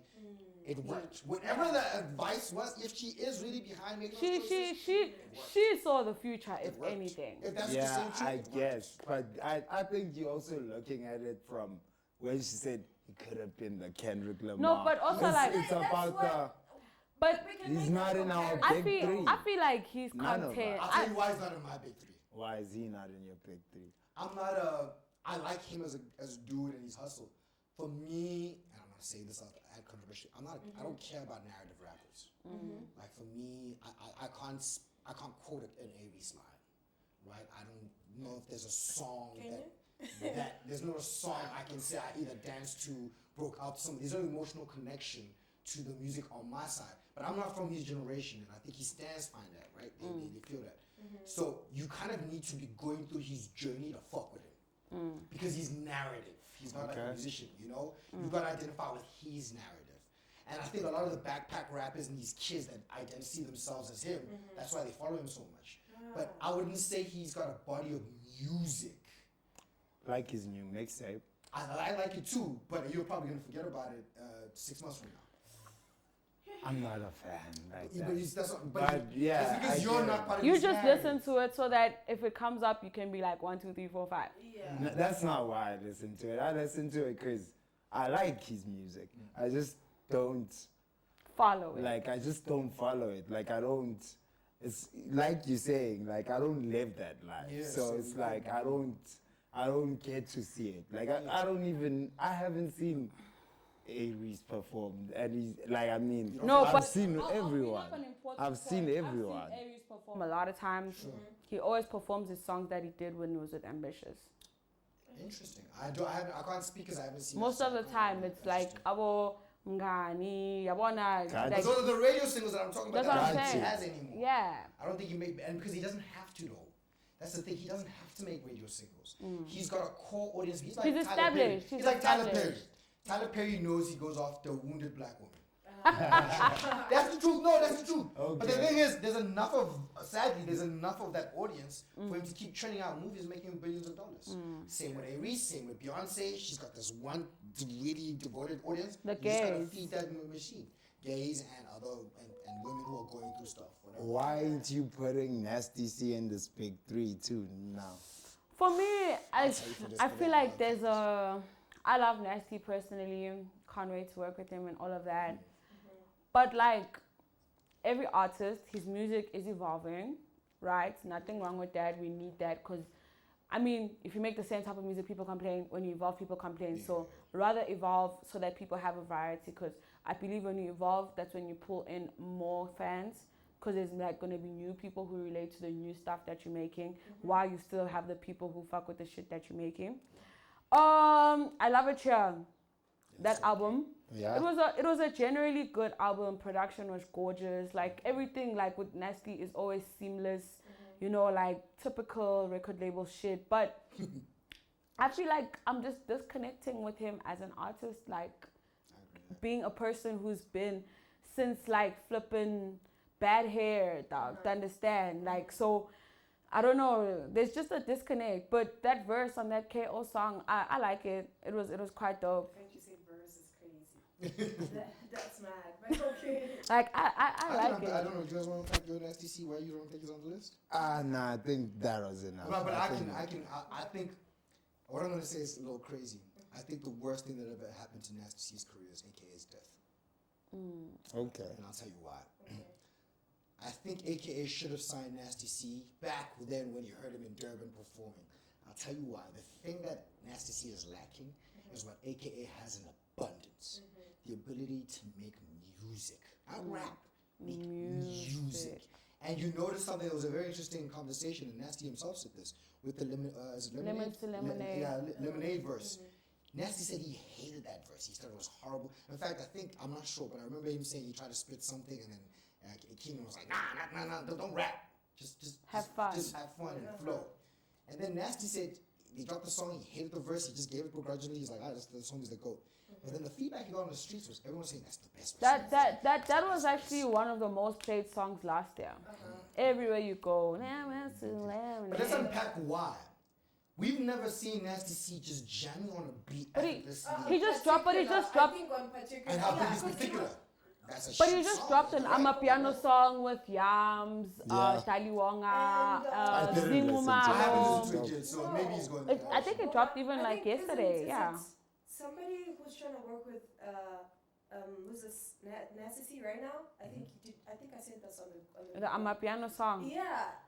It worked. Whatever the advice was, if she is really behind making those choices, She saw the future, if it worked. anything. If that's the Yeah, same truth, I it worked. guess. But I think you're also looking at it from when she said it could have been the Kendrick Lamar. No, but also it's, like, it's about the. but He's not in our I big feel three. I feel like he's None of us. content. I'll tell you why he's not in my big three. Why is he not in your big three? I like him as a dude and he's hustled. For me, and I'm gonna say this out controversial, I don't care about narrative rappers. Like for me, I can't quote an Aries line, right? I don't know if there's a song that there's no song I can say I either danced to, broke out some. There's no emotional connection to the music on my side. But I'm not from his generation, and I think his stands find that, right? They feel that. So you kind of need to be going through his journey to fuck with him. Because he's narrative. He's not like a musician, you know? You've got to identify with his narrative. And I think a lot of the backpack rappers and these kids that see themselves as him, that's why they follow him so much. But I wouldn't say he's got a body of music. Like his new mixtape. I like it too, but you're probably going to forget about it 6 months from now. I'm not a fan like that. But yeah, that's because I you're get not it. part of You his just narrative. listen to it so that if it comes up, you can be like 1, 2, 3, 4, 5. Yeah. That's not why I listen to it. I listen to it because I like his music. I just don't Follow it. like. I just don't follow it. Like I don't. It's like you're saying. Like I don't live that life. Yeah, so so it's like I don't get to see it. Like I haven't seen Aries performed, and he's like, I mean, No, I've but seen I'll everyone. bring up an important I've seen point. everyone. I've seen Aries perform a lot of times. He always performs his songs that he did when he was with Ambitious. Interesting. I can't speak because I haven't seen. Most that of the song. time, it's like abo ngani, yabona. God. Like, Those are the radio singles that I'm talking about. That's what that I'm I don't think saying. he has anymore. yeah. I don't think he made, and because he doesn't have to though. That's the thing. He doesn't have to make radio singles. He's got a core audience. He's like He's Tyler Perry. established. He's like Tyler Perry. established. Tyler Perry knows he goes after wounded black women. That's the truth. No, that's the truth. But the thing is, sadly, there's enough of that audience for him to keep churning out movies making him billions of dollars. Same with Aries, same with Beyonce. She's got this one really devoted audience. The You just gotta gays. feed that machine. Gays and other and women who are going through stuff. Whatever. Why ain't you putting Nasty C in this big three too now? For me, I for feel that. like there's a. I love Nasty personally. Can't wait to work with him and all of that. But like every artist, his music is evolving, right? Nothing wrong with that. We need that because, I mean, if you make the same type of music, people complain. When you evolve, people complain. So rather evolve so that people have a variety. Because I believe when you evolve, that's when you pull in more fans. Because there's like gonna be new people who relate to the new stuff that you're making, while you still have the people who fuck with the shit that you're making. I love it here. That album. Yeah. It was a generally good album. Production was gorgeous. Like everything like with Nasty is always seamless. You know, like typical record label shit. But I feel like I'm just disconnecting with him as an artist, like being a person who's been since like flipping bad hair, dog, to understand. Like so I don't know. There's just a disconnect. But that verse on that KO song, I like it. It was quite dope. Can't you say verse is crazy? That's mad. But okay. Like I like it. I don't know. Do you guys want to talk about Nasty C? Why you don't think it's on the list? Nah, I think that was enough. No, but I think what I'm gonna say is a little crazy. I think the worst thing that ever happened to Nasty C's career is AKA's death, Okay. and I'll tell you why. I think AKA should have signed Nasty C back then when you heard him in Durban performing. I'll tell you why. The thing that Nasty C is lacking is what AKA has in abundance: the ability to make music, not rap, make music. And you noticed something that was a very interesting conversation, and Nasty himself said this with the Lemon to Lemonade. Lemonade verse. Nasty said he hated that verse. He said it was horrible. In fact, I'm not sure, but I remember him saying he tried to spit something, and then Keenan was like, nah, don't rap. Just Have fun. Just have fun and flow. And then Nasty said he dropped the song, he hated the verse, he just gave it begrudgingly. He's like, the song is the GOAT. But then the feedback he got on the streets was everyone saying that's the best. That was actually one of the most played songs last year. Everywhere you go, lemon to lemonade. But let's unpack why. We've never seen Nasty C just jamming on a beat. But effortlessly. he just dropped. I think on particular. And how big is particular? That's a But shit he just song, dropped an right? Amapiano song with Yams, Yeah. Taliwonga, I didn't listen to it. I haven't Zingumalo. listened to it yet, so maybe he's going. I think it dropped even like yesterday. Yeah. Somebody who's trying to work with who's this Nasty C right now? I think he did. I think I said this on the. The Amapiano song. Yeah,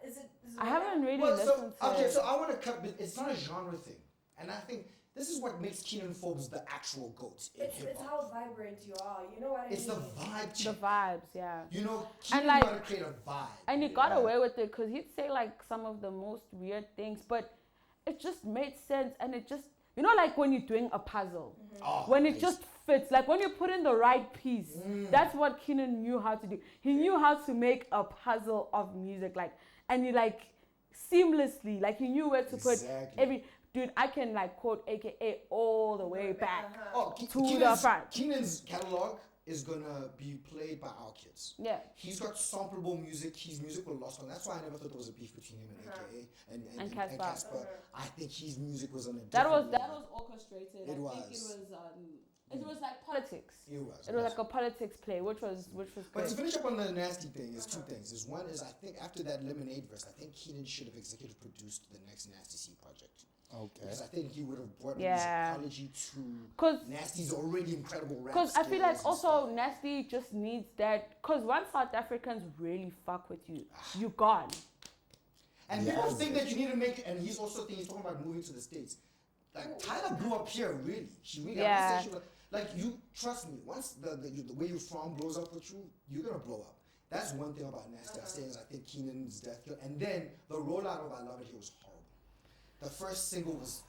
is it? I haven't really Well, listened to okay, it. so I want to cut, but it's not a genre thing, and I think this is what makes Keenan Forbes the actual GOAT in It's hip how hop. vibrant you are. You know what I mean? It's the vibe. The check. vibes, yeah. You know, And Keenan like- got to create a vibe. And he got away with it because he'd say like some of the most weird things, but it just made sense. And it just, you know, like when you're doing a puzzle, Oh, when it nice. just fits, like when you put in the right piece, that's what Keenan knew how to do. He knew how to make a puzzle of music, like, and he like seamlessly, like he knew where to put Exactly. every. Dude, I can like quote AKA all the way back. Oh, to the front. Keenan's catalog is gonna be played by our kids. Yeah. He's got sampleable music. His music was lost on. That's why I never thought there was a beef between him and AKA and Casper. Casper. I think his music was on a That was different level. orchestrated. It I was. think it was like politics. It was. It was like a politics play, which was But good. to finish up on the Nasty thing, is two things. Is one is I think after that Lemonade verse, I think Keenan should have executive produced the next Nasty C project. Okay. Because I think he would have brought Yeah. musicology to Cause Nasty's already incredible rap. Because I feel skills like and also stuff. Nasty just needs that. Because once South Africans really fuck with you, you gone. And Yes. people think that you need to make, and he's also thinking he's talking about moving to the States. Like Tyler blew up here, really. She really, Yeah. Like, you trust me. Once the way you're from blows up with you, you're gonna blow up. That's one thing about Nasty. I say is I think Keenan's death kill, and then the rollout of I Love It Here was horrible. The first single was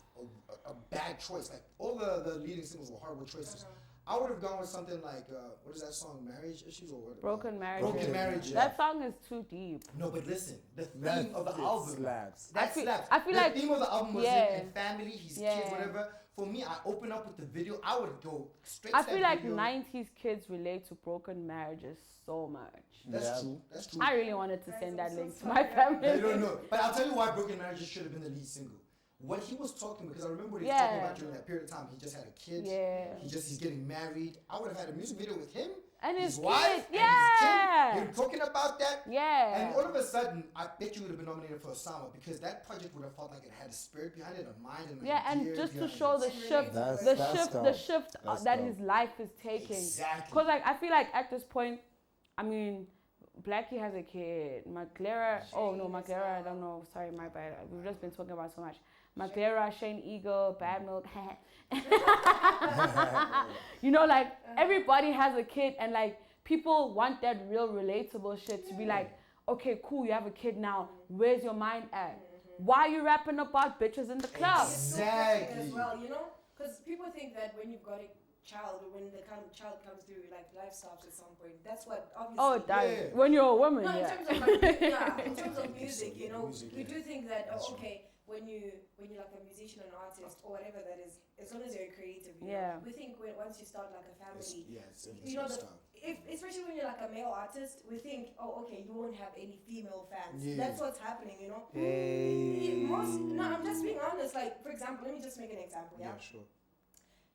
a bad choice. Like all the leading singles were horrible choices. I would have gone with something like what is that song? Marriage Issues or what? Broken Marriage. Broken Marriage. Yeah. That song is too deep. No, but listen, the theme of the album slaps. That slaps. I feel the like theme of the album was him and family, his kids, whatever. For me, I open up with the video. I would go straight. I to feel that like video. 90s kids relate to broken marriages so much. That's true. That's true. I really wanted to send that link to my family. They don't know. But I'll tell you why Broken Marriages should have been the lead single. What he was talking, because I remember what he was talking about during that period of time. He just had a kid. Yeah. He's getting married. I would have had a music video with him, And his wife, kid. and his kid. Him talking about that. Yeah. And all of a sudden, I bet you would have been nominated for a Sama because that project would have felt like it had a spirit behind it, a mind, and and just to show the shift, That's the shift That's that dope. his life is taking. Exactly. Because like I feel like at this point, I mean, Blackie has a kid. Maclera, Maclera, I don't know. Sorry, my bad. We've just been talking about so much. Maclera, Shane Eagle, Bad Milk. You know, like everybody has a kid, and like people want that real relatable shit to be like, okay, cool, you have a kid now. Where's your mind at? Why are you rapping about bitches in the club? Exactly. As well, you know, because people think that when you've got a child, or when the kind of child comes through, like life stops at some point. That's what obviously. Oh, it does. Yeah. When you're a woman, No, in yeah. terms of like, in terms of music, you know, Music, we yeah. do think that when you're like a musician, an artist, or whatever that is, as long as you're creative, you know, we think once you start like a family, you know, especially when you're like a male artist, we think, oh, okay, you won't have any female fans. Yeah. That's what's happening, you know. Hey. No, I'm just being honest. Like, for example, let me just make an example. Yeah. Sure.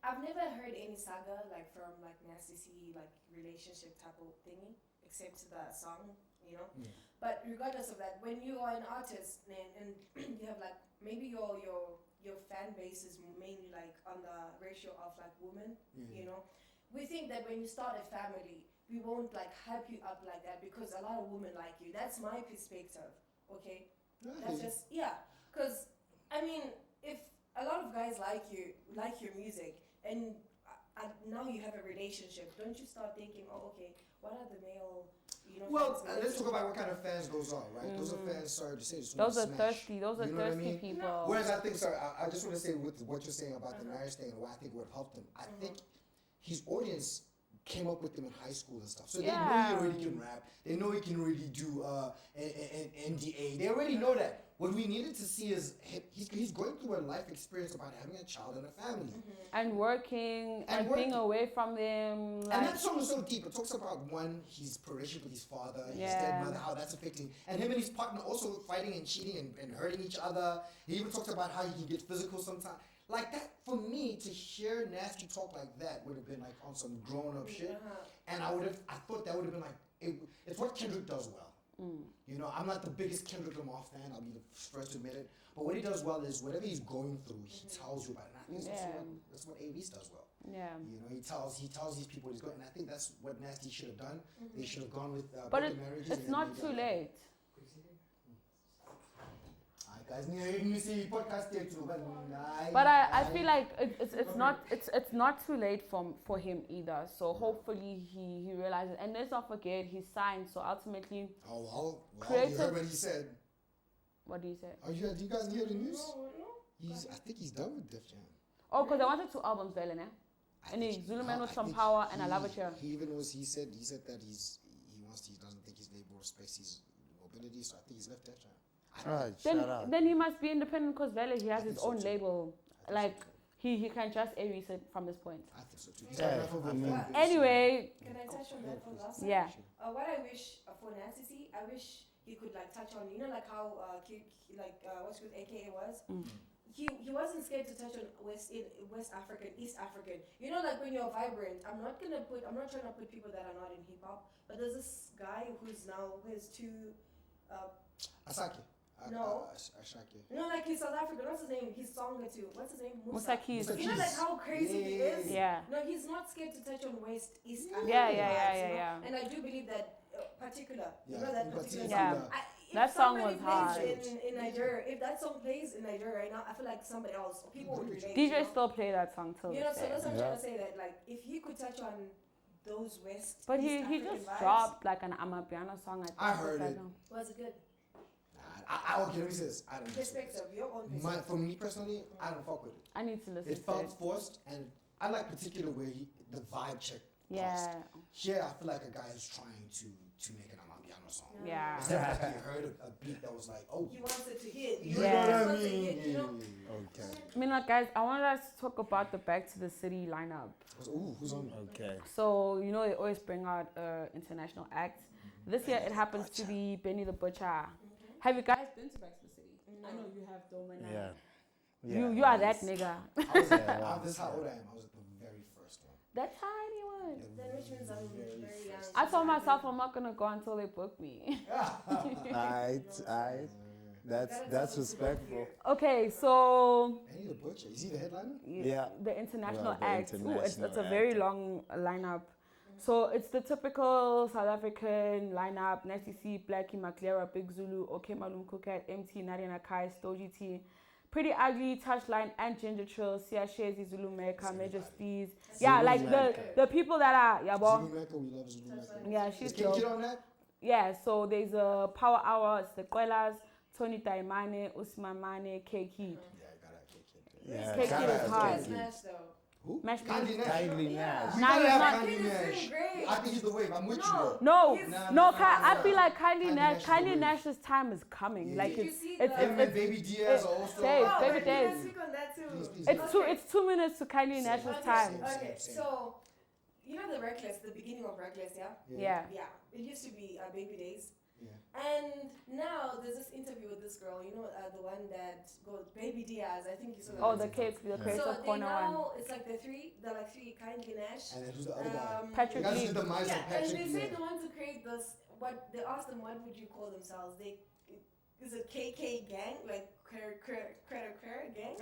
I've never heard any saga like from like Nasty C like relationship type of thingy, except the song, you know. Yeah. But regardless of that, when you are an artist and you have like maybe your fan base is mainly like on the ratio of like women, you know. We think that when you start a family, we won't like hype you up like that because a lot of women like you. That's my perspective, okay? That's just because I mean, if a lot of guys like your music, and now you have a relationship, don't you start thinking, oh, okay, what are the male, you know? Well, let's talk about what kind of fans those are, right? Those are fans, sorry to say, just Those are smash. thirsty. Those are You know what I thirsty mean? people. Whereas I think, sorry, I just want to say with what you're saying about the marriage thing and why I think would have helped him. I think his audience came up with him in high school and stuff. So they know he already can rap. They know he can really do an NDA. They already know that. What we needed to see is he's going through a life experience about having a child and a family. And working and being away from them. Like, And that song is so deep. It talks about his relationship with his father, his dead mother, how that's affecting, and him and his partner also fighting and cheating and hurting each other. He even talks about how he can get physical sometimes. Like that, for me to hear Nasty talk like that would have been like on some grown up shit. And I thought that would have been like, it's what Kendrick does well. You know, I'm not the biggest Kendrick Lamar fan, I'll be the first to admit it. But what he does well is whatever he's going through, he tells you about it. And I think that's what A-Beast does well. Yeah. You know, he tells these people what he's going, and I think that's what Nasty should have done. They should have gone with But Broken Marriages. it's not too late. Guys, you see podcast here too, But I feel like it's not too late for him either. So hopefully he realizes. And let's not forget he signed. So ultimately, well, creative. you heard what he said. What do you say? Do you guys hear the news? No. I think he's done with Def Jam. Oh, because I wanted 2 albums, Velen, eh? And Zulu Man with some power, and I love it here. He said that he doesn't think his label respects his mobility, so I think he's left Def Jam. Then he must be independent because Vele, he has his own label. Like he can just erase it from this point. I think so too. He's got enough of it. Anyway. Can I touch on that for last? Yeah. What I wish for Nasty C, I wish he could like touch on, you know, like how what's with AKA was. He wasn't scared to touch on West African, East African. You know, like when you're vibrant, I'm not trying to put people that are not in hip hop, but there's this guy who has 2 Asake. No. Ashake. You know, like he's South African. What's his name? He's Songa too. What's his name? Musa Keys. You know, like how crazy he is. Yeah. No, he's not scared to touch on East African. Yeah. And I do believe that particular. Yeah. You know that particular. Yeah. Song. That song somebody was hard. plays in Nigeria, if that song plays in Nigeria right now, I feel like somebody else, people would relate. DJ still play that song till You know, this so day. that's what I'm trying to say. That like, if he could touch on those West, But East he African just vibes, dropped like an Amapiano song. I think. I heard it. Was it good? Okay, let me say this. I don't know. Perspective, your own perspective. For me personally, I don't fuck with it. I need to listen It to felt it. forced, and I like particular where the vibe check. Yeah. Passed. Here, I feel like a guy is trying to make an Amapiano song. Yeah. Instead of like you heard a beat that was like, oh, He wants it to hit. you Yeah. know what I Wants it to mean? hit, you know? Okay. I mean, like, guys, I wanted us to talk about the Back to the City lineup. Ooh, who's on? Okay. So, you know, they always bring out international acts. This year, it happens to be Benny the Butcher. Have you guys been to Back to the City? I know you have, Doma. Yeah. You are that nigga. This is how old I am. I was at the very first one. That tiny one. Then which means I'm very young. I told myself I'm not gonna go until they book me. Aight. That's respectful. Okay, so Benny the Butcher. Is he the headliner? Yeah. the international Well, the act. Ooh, it's a international very act. long lineup. So it's the typical South African lineup: Nasty C, Blackie, Maclera, Big Zulu, OK Malum Kukat, MT, Nadia Nakai, Stogie T, Pretty Ugly, Touchline, and Ginger Trill, Sia Shezi, Zulu Mecca, Major Steez. Yeah, Zulu like Mecca. the people that are, yeah, Zulu boy. Mecca, we love Zulu Mecca. Yeah, Is she's Kid dope. on that? Yeah, so there's a Power Hour, it's the Quellas, Tony Taimane, Usman Mane, K Kid. Yeah, I got that kid. Yeah. Take gotta it as have hard. Kid. Smash though. Who? Mash Kindly Nash. Kindly Yeah. Nash. We Now gotta he's have not- Kindly Kid is Nash. doing great. I think he's the wave. I'm with you. No. Bro. No, He's- no, Nah, I feel like Kylie Kylie Nash, Nash is Kylie the Nash's time is coming. Yeah. Like Did you it's see it's the- Him and Baby Diaz are also. Dave, Oh, Baby but Dave. let's speak on that too. Please, Okay. it's 2 minutes to Kylie Same. Nash's Okay, time. Okay, Same. so you know the Reckless, the beginning of Reckless, yeah? Yeah. Yeah. It used to be Baby Days. Yeah. And now there's this interview with this girl, you know, the one that goes Baby Diaz. I think you saw that. Oh, on the TikTok. kids, the Yeah. creative So they corner one. now it's like they're like three Kindly Nash. And then who's the other guy? Patrick The guys Lee. who did the mice Yeah, and and Patrick they Lee. said they want to create this. What they asked them, what would you call themselves? They is it KK gang, like credit gang?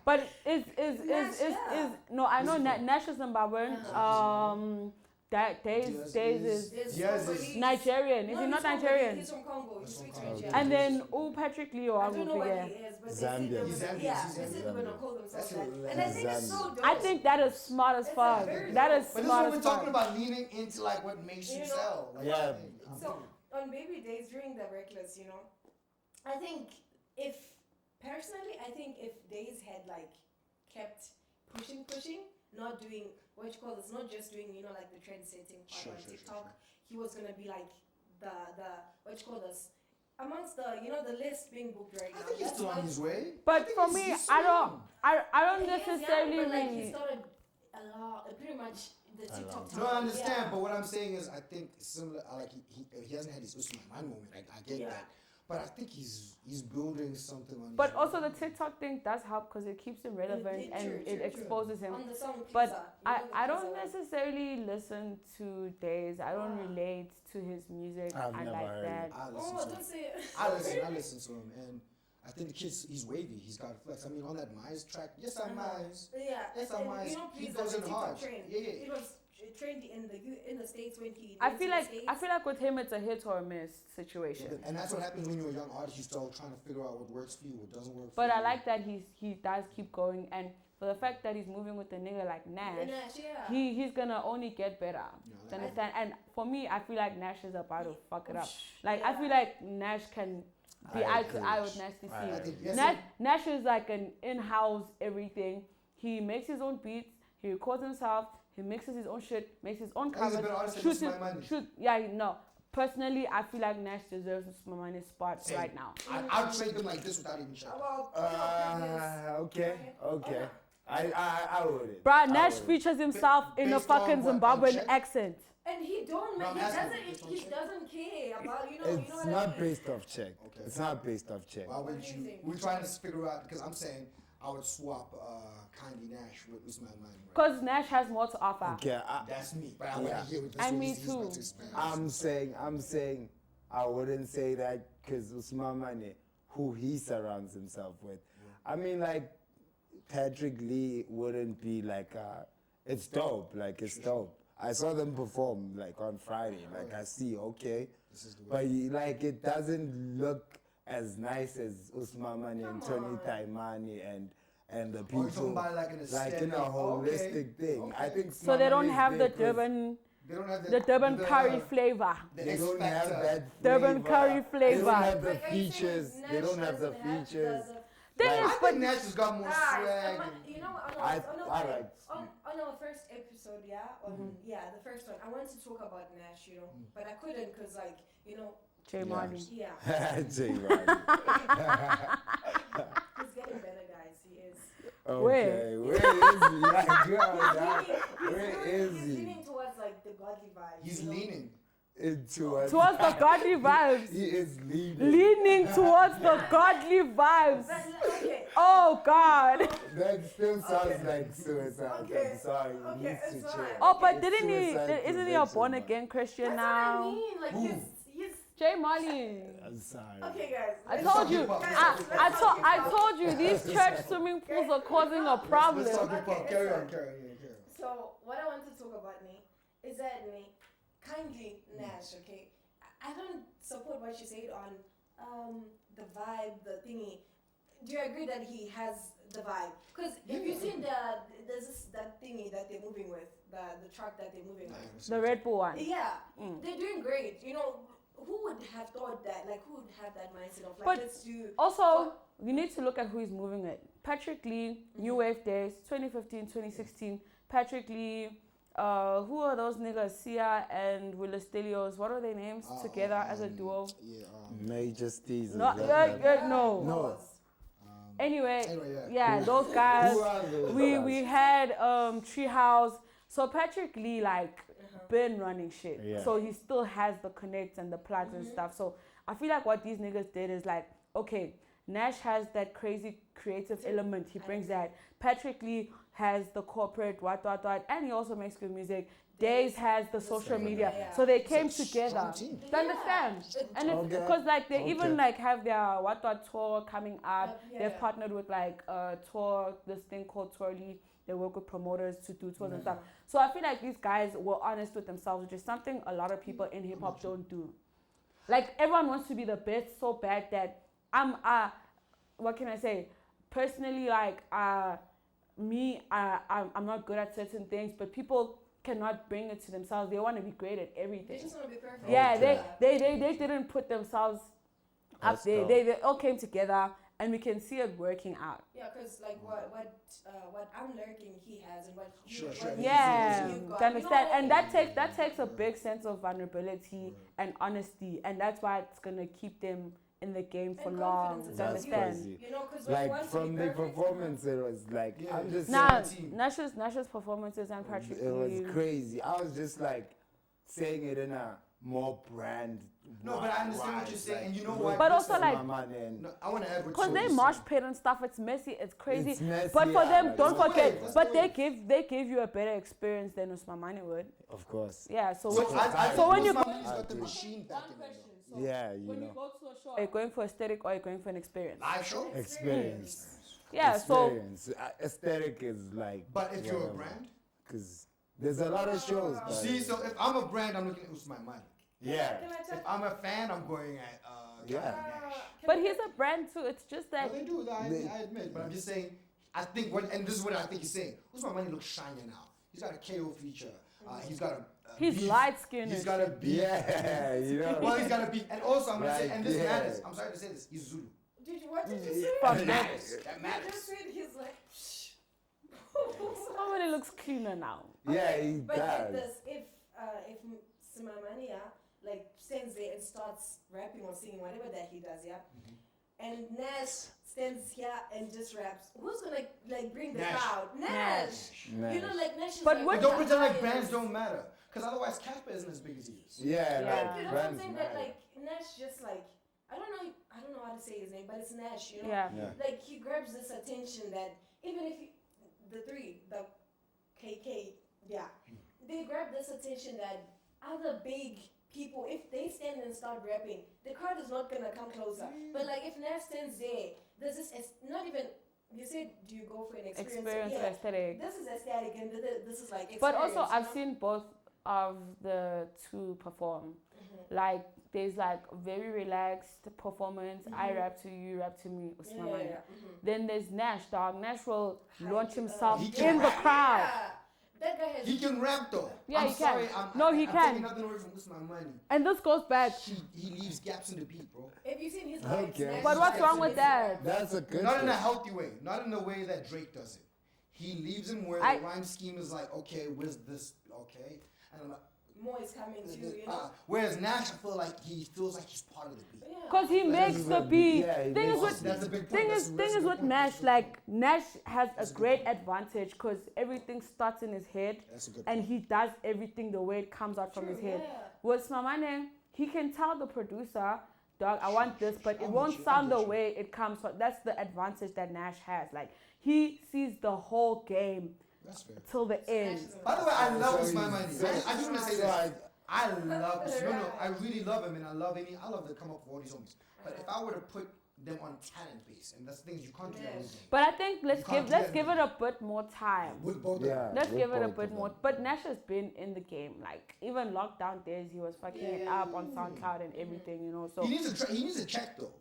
But is Nash, yeah. no, I know Who's he from? Nash is Zimbabwean. That Days is There's Yes, somebody- it's- Nigerian. Is No, he not he's from- Nigerian? He's from Congo. He's He's from sweet Congo. rich, Okay. yeah. And then Patrick Leo, I I'm don't know what yeah. he is, but Zambian. they said He's they were, Zambian, yeah, he's they said they were gonna Zambian. call themselves That's that. hilarious. And I think it's so Zambian. dope. I think that is smart as It's fuck. very That dope. is But this is smart what we're as talking fuck. about, leaning into like what makes you You know? sell. Like, Yeah. So on Baby Days during the Reckless, you know, I think if personally, I think if Days had like kept pushing, not doing what you call this, not just doing, you know, like the trend setting part Sure, on sure, TikTok, sure. he was gonna be like the what you call this amongst the, you know, the list being booked right I now. think he's That's still on one- his way. But I think for he's- me, he's still I don't young. I don't He is young, necessarily but, like, he really. started a lot, pretty much the TikTok time. No, I understand, Yeah. but what I'm saying is, I think similar. Like he hasn't had his Usman Man moment. I get Yeah. that, but I think he's building something on. But his also own. the TikTok thing does help because it keeps him relevant True, and true, it true. exposes him. On the song But Pizza, you I know the I Pizza don't one? necessarily listen to Days. I don't Ah. relate to his music. I've I never like heard that. it. I listen Oh, to don't him. say it. I listen to him, and I think the kid's he's wavy. He's got flex. I mean, on that Mize track, yes, I'm Mize. Yeah, Yes, and I'm you know, He please, goes the in TikTok hard. trend. Yeah, yeah. It was trendy in the States when he. I went feel to the like States. with him it's a hit or a miss situation. And that's what happens when you're a young artist. You start trying to figure out what works for you, what doesn't work. But for I you. like that he does keep going, and for the fact that he's moving with a nigga like Nash, Nash, yeah. he's gonna only get better. Yeah, I Do like you understand? And for me, I feel like Nash is about to fuck it up. Like I Yeah. feel like Nash can be I eye to agree. eye with Nasty C. I I think yes, Nash is like an in-house everything. He makes his own beats. He records himself. He mixes his own shit. Makes his own he's a covers. better artist than Shoots Usman it. Mani. Shoot. Yeah. No. Personally, I feel like Nash deserves my money spot Same. right now. I'll trade them like this without even checking. About Okay. I wouldn't. Bruh, I Nash wouldn't. features himself in a based on fucking what? Zimbabwean Check? accent. And he don't No, he I'm asking, doesn't which one he check? doesn't care about you know It's what not I mean? based off check. Okay. It's not based off check. Why would What do you you? think? We're trying to figure out because I'm saying I would swap Kindly Nash with Usman Mani. Right? Because Nash has more to offer. Okay, That's me, but I want Yeah. to hear what this And one me is he's about too. to expand. I'm saying I wouldn't say that because Usman Mane, who he surrounds himself with. I mean, like, Patrick Lee wouldn't be like, it's dope. Like, it's dope. I saw them perform, like, on Friday. Like, I see, okay, This is the way. But like it doesn't look as nice as Usmamani and Tony Taimani and the Or people you're talking about like in a steady, holistic thing. okay. I think So they don't Usmamani is have the big 'cause Durban, They don't have the Durban curry flavor. The They X don't have factor. that Durban flavor. curry They flavor. don't have the Like, are you saying features. They Nash don't have the doesn't have features. Thing Like- is, I but think Nash has got more swag. You know, alright. on our first episode, the first one, I wanted to talk about Nash, you know, but I couldn't because, like, you know, Jay Marley. yeah, Jay Riley. he's getting better, guys. He is. Okay, where is he? Like, girl, where is He's he? leaning towards like the godly vibes. He's you know? leaning. Into us. Towards the godly vibes. He is leaning. Leaning towards the godly vibes. But, okay. Oh God. That still sounds like suicide. Okay. I'm sorry. He Okay, needs to it's chill. fine. Oh, but It's isn't he a prevention, born man. again Christian That's now? what I mean. Like Who? he's. Jay Marley. I'm sorry. Okay, guys. I let's told talk you. hip-hop. I told you these church swimming pools are causing a problem. Let's talk hip hop. Okay, Carry it's on, fine. carry on, yeah, carry on. So what I want to talk about, Nate, is that Nate, KindlyxNash, okay? I don't support what you said on the vibe, the thingy. Do you agree that he has the vibe? Because if you seen that thingy that they're moving with, the truck that they're moving with. The Red Bull one. Yeah, Mm. they're doing great. You know, who would have thought that? Like, who would have that mindset of like, But let's do. Also, you need to look at who he's moving with. Patrick Lee, New Wave Days, 2015, 2016. Patrick Lee, who are those niggas? Sia and Willis Stelios. What are their names together as a duo? Yeah. Major Steez. No, no. Anyway, yeah, those guys. Who are those We guys? we had Treehouse. So Patrick Lee like been running shit. Yeah. So he still has the connects and the plugs and stuff. So I feel like what these niggas did is like, okay, Nash has that crazy creative element. He brings that. Patrick Lee has the corporate what, and he also makes good music. Days has the social media. Yeah. So they came It's a together. strong team. Do you understand? And it's Okay. because like they even Okay. like have their what tour coming up. Yeah. They've partnered with like tour, this thing called Twirly. They work with promoters to do tours and stuff. So I feel like these guys were honest with themselves, which is something a lot of people in hip hop don't do. Like everyone wants to be the best so bad that I'm what can I say? Personally, like I'm not good at certain things, but people cannot bring it to themselves. They want to be great at everything. They just want to be perfect. Yeah, Okay. they didn't put themselves That's up there. dope. They all came together, and we can see it working out. Yeah, because like what I'm lurking he has and what you, Sure, what sure. Yeah, you've got. to understand, You know, and that takes a big sense of vulnerability and honesty, and that's why it's gonna keep them in the game for and long. confidence To is That's understand. crazy. You know, because Like from the performance, it was like Yeah. I'm just Now, saying, Nash's performances and Patrick it was Lee. crazy. I was just like saying it in a more brand. No, but I understand what you're saying, and you know what? But also, like- No, I want to add what Because you they said. mosh pit and stuff, it's messy, it's crazy. It's messy, But for them, yeah, don't like- forget. Let's But do they give you a better experience than Usmamani would. Of course. Yeah. So, So, so when you Usman go, has got the agree. machine back in him. though. Yeah, you know. go to a show, are you going for aesthetic or are you going for an experience? Live show. Experience. Yeah. So Experience. Aesthetic is like. But if you're a brand, because there's a lot of shows. you But see, so if I'm a brand, I'm looking at Usman Malik. yeah. Can I If touch? I'm a fan, I'm going at Yeah. Nash. but he's a brand too. It's just Well, that they do, I admit, but I'm just saying. I think and this is what I think he's saying. Usman Malik looks shiny now. He's got a KO feature. He's got a. he's beef. light skinned. He's got a beef. Yeah, you know. Well, he's got a beef, and also I'm gonna say, Like, and this yeah. matters. I'm sorry to say this. He's Zulu. What did you say? That matters. That You just matters. said he's like. Somebody looks cleaner now. Yeah, he But like does. this, if Simamania like stands there and starts rapping or singing whatever that he does, yeah, and Nash stands here and just raps, who's gonna like bring the Nash. crowd? Nash. Nash. You know, like Nash is But like what- But don't pretend like highest. brands don't matter, because otherwise Casper isn't as big as he is. Yeah, Yeah. You like know what I'm brands saying? That matter. like Nash just like I don't know how to say his name, but it's Nash. You know, Yeah. Yeah. like he grabs this attention that even if the KK, yeah, they grab this attention that other big people, if they stand and start rapping, the crowd is not gonna come closer. But like if Nash stands there, there's this not even. You said, do you go for an experience? Experience or aesthetic. This is aesthetic, and this is like. But also, experience, I've you know? seen both of the two perform. Like there's like very relaxed performance. I rap to you, you rap to me. Then there's Nash, dog. Nash will launch himself He in can the rap. crowd. That guy has. He can rap though. Yeah, I'm he sorry, can. I'm, No, I, he I'm can. taking nothing away from Usman Money. And this goes back. He leaves gaps in the beat, bro. Have you seen his Okay. lines? But what's wrong with that? That's a good Not in a thing. healthy way. Not in the way that Drake does it. He leaves him where I- the rhyme scheme is like, okay, where's this? Okay. And I'm like, More is coming too, you know? whereas Nash, I feel like he feels like he's part of the beat. Cause he makes the beat. Yeah, he Thing is makes with the That's a big point. thing That's is a thing is good with point. Nash, That's a good like Nash has a great advantage because everything starts in his head, That's a good and he does everything the way it comes out from his head. With Smamane, he can tell the producer, dog, I want this, but it won't sound the way it comes from. That's the advantage that Nash has. Like he sees the whole game That's fair. till the end. By the way, I love So Usman Money. he's- I just want to say so this. I love, I really love him, and I love to come up with all these homies. But if I were to put them on talent base, and that's the things you can't do that with them. But I think let's You can't give do that. it a bit more time. With both of Yeah. them. Let's with give it a both bit of more. them. But Nash has been in the game. Like even lockdown days, he was fucking it up on SoundCloud and everything, you know. So He needs a check though.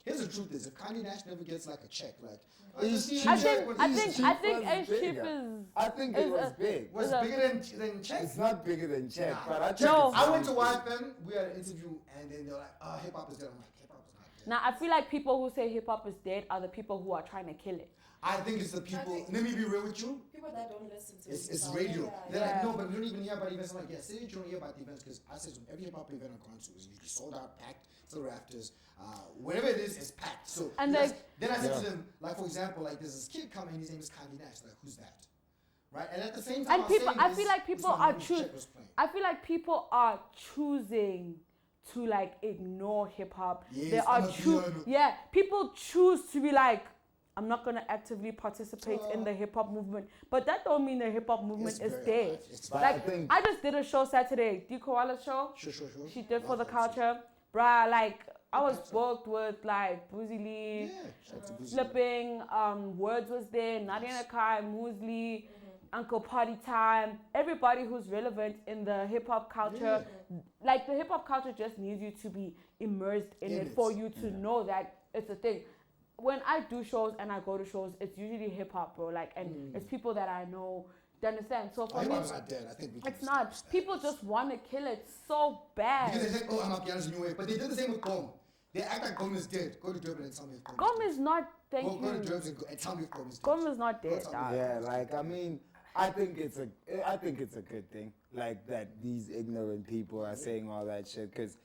Here's the truth: is if Kanye Nash never gets like a check, like He's just I need a think check when I he's think cheap. I think was H Chief bigger. is. I think it is was a- big. was is a- bigger than check. It's not bigger than check, Nah. but I think No. it's I went to something. YFM. We had an interview, and then they're like, "Hip hop is dead." I'm like, "Hip hop is not dead." Now I feel like people who say hip hop is dead are the people who are trying to kill it. I think it's the people. Let me be real with you. People that don't listen to It's hip-hop. radio. Yeah, They're yeah. like, no, but we don't even hear about events. I'm like, yeah, say you don't hear about the events because I said every hip hop event I've gone to is usually sold out, packed to the rafters. Whatever it is, it's packed. So And yes, like- then I said to them, like for example, like there's this kid coming, his name is KindlyxNash. Like, who's that? Right? And at the same time, And people, I feel like people are choosing. choosing. I feel like people are choosing to like ignore hip hop. They Yes, are I'm a piano. Yeah, people choose to be like, I'm not gonna actively participate in the hip hop movement, but that don't mean the hip hop movement is dead. But Like I think I just did a show Saturday, D Koala's show. Sure. She did for the Love that culture, bruh. Like I was booked with like Boozy shit. Lee, Yeah, shout out to Boozy. Flipping, Words was there, Nadia Nakai, Muesli, Uncle Party Time, everybody who's relevant in the hip hop culture. Like the hip hop culture just needs you to be immersed in it for you to know that it's a thing. When I do shows and I go to shows, it's usually hip hop, bro. Like, and it's people that I know. Do you understand? So for Hip me, hop's not dead. I think we can it's not. establish that. People just want to kill it so bad. Because they think, oh, I'm a piano's new wave. But they did the same with Gom. They act like Gom is dead. Go to Durban and tell me if Gom Gom is not. Thank Go to you. Durban and tell me if Gom is dead. Gom is not dead, Go tell dog. me. yeah, like I mean, I think it's a good thing, like that these ignorant people are saying all that shit because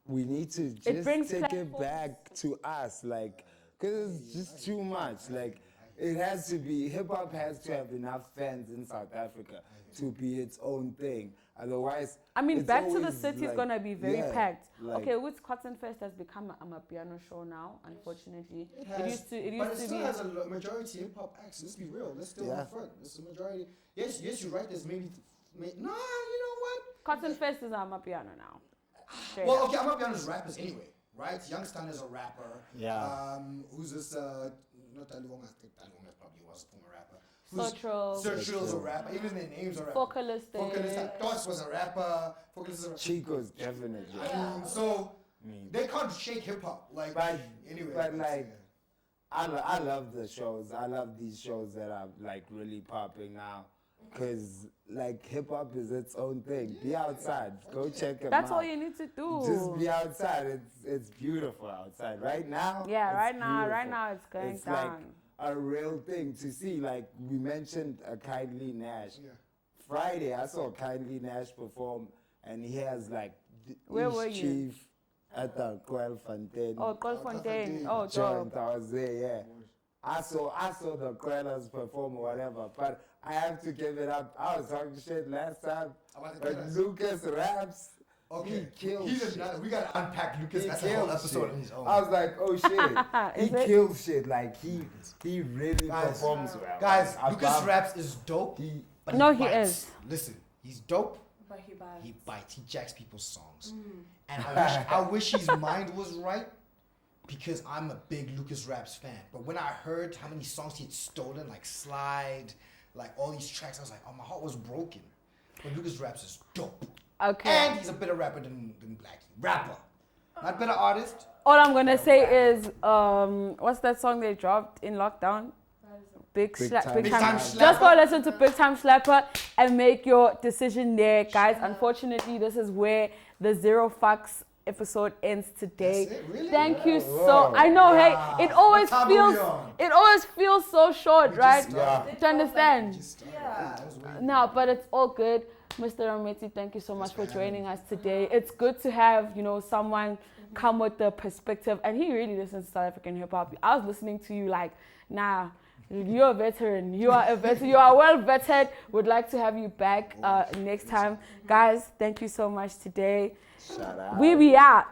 we need to just brings take it platforms. back to us, like because it's just too much. Like it has to be hip hop has to have enough fans in South Africa to be its own thing. Otherwise, I mean, it's Back to the always City is like- gonna be very yeah, packed. like- Okay, which Cotton Fest has become a piano show now, unfortunately. It But used it to still be. has a majority hip hop acts. Let's be real. Let's still Yeah. on front. It's a majority. Yes, you're right. There's maybe. No, you know what? Cotton Fest is a piano now. Straight Well, up. okay, I'm up piano's rappers anyway, right? Youngstown is a rapper. Yeah. Who's this? Not Talibonga. I think Talibonga probably was a former rapper. Sotro, Sir Trill's a rapper. Even their names are rappers. Focalistic. Focalistic. Toss was a rapper. Focalistic is a rapper. Chico's definitely. So they can't shake hip hop. Like But anyway. but like, I love the shows. I love these shows that are like really popping now, cause like hip hop is its own thing. Be outside, go check it out. That's all you need to do. Just be outside. It's beautiful outside right now. Yeah, it's right now beautiful. it's going It's down. like a real thing to see. Like we mentioned, a KindlyxNash. Friday, I saw KindlyxNash perform, and he has like Where each were you? chief at the Fontaine. Oh, Goldfontein. Oh, dope. Joint, I was there, yeah. I saw the Quellas perform or whatever, but I have to give it up. I was talking shit last time, About the but Quellas? Lucas raps. Okay. He killed He's shit. another. We gotta unpack Lucas. He That's a whole killed episode shit. on his own. I was like, oh shit, he Is it? kills shit. Like he really Guys, performs well. Guys, Like, Lucas above- raps is dope. But No, he bites. is. Listen, he's dope. But he buys. He bites. He jacks people's songs. And I wish his mind was right because I'm a big Lucas Raps fan. But when I heard how many songs he had stolen, like Slide, like all these tracks, I was like, oh, my heart was broken. But Lucas Raps is dope. Okay. And he's a better rapper than Blackie. Rapper. Not better artist. All I'm gonna say is, what's that song they dropped in lockdown? Big Big Time. Time Slapper. Just go listen to Big Time Slapper and make your decision there, guys. Unfortunately, this is where the Zero Fucks episode ends today. That's it, really? Thank you so. I know, hey, it always What time are we feels so short, right? started. To understand. Yeah. No, but it's all good. Mr. Rametsi, thank you so much for joining us today. It's good to have, someone come with the perspective, and he really listens to South African hip hop. I was listening to you like, nah, you're a veteran. You are a veteran. You are well vetted. Would like to have you back next time. Guys, thank you so much today. Shout out. We be out.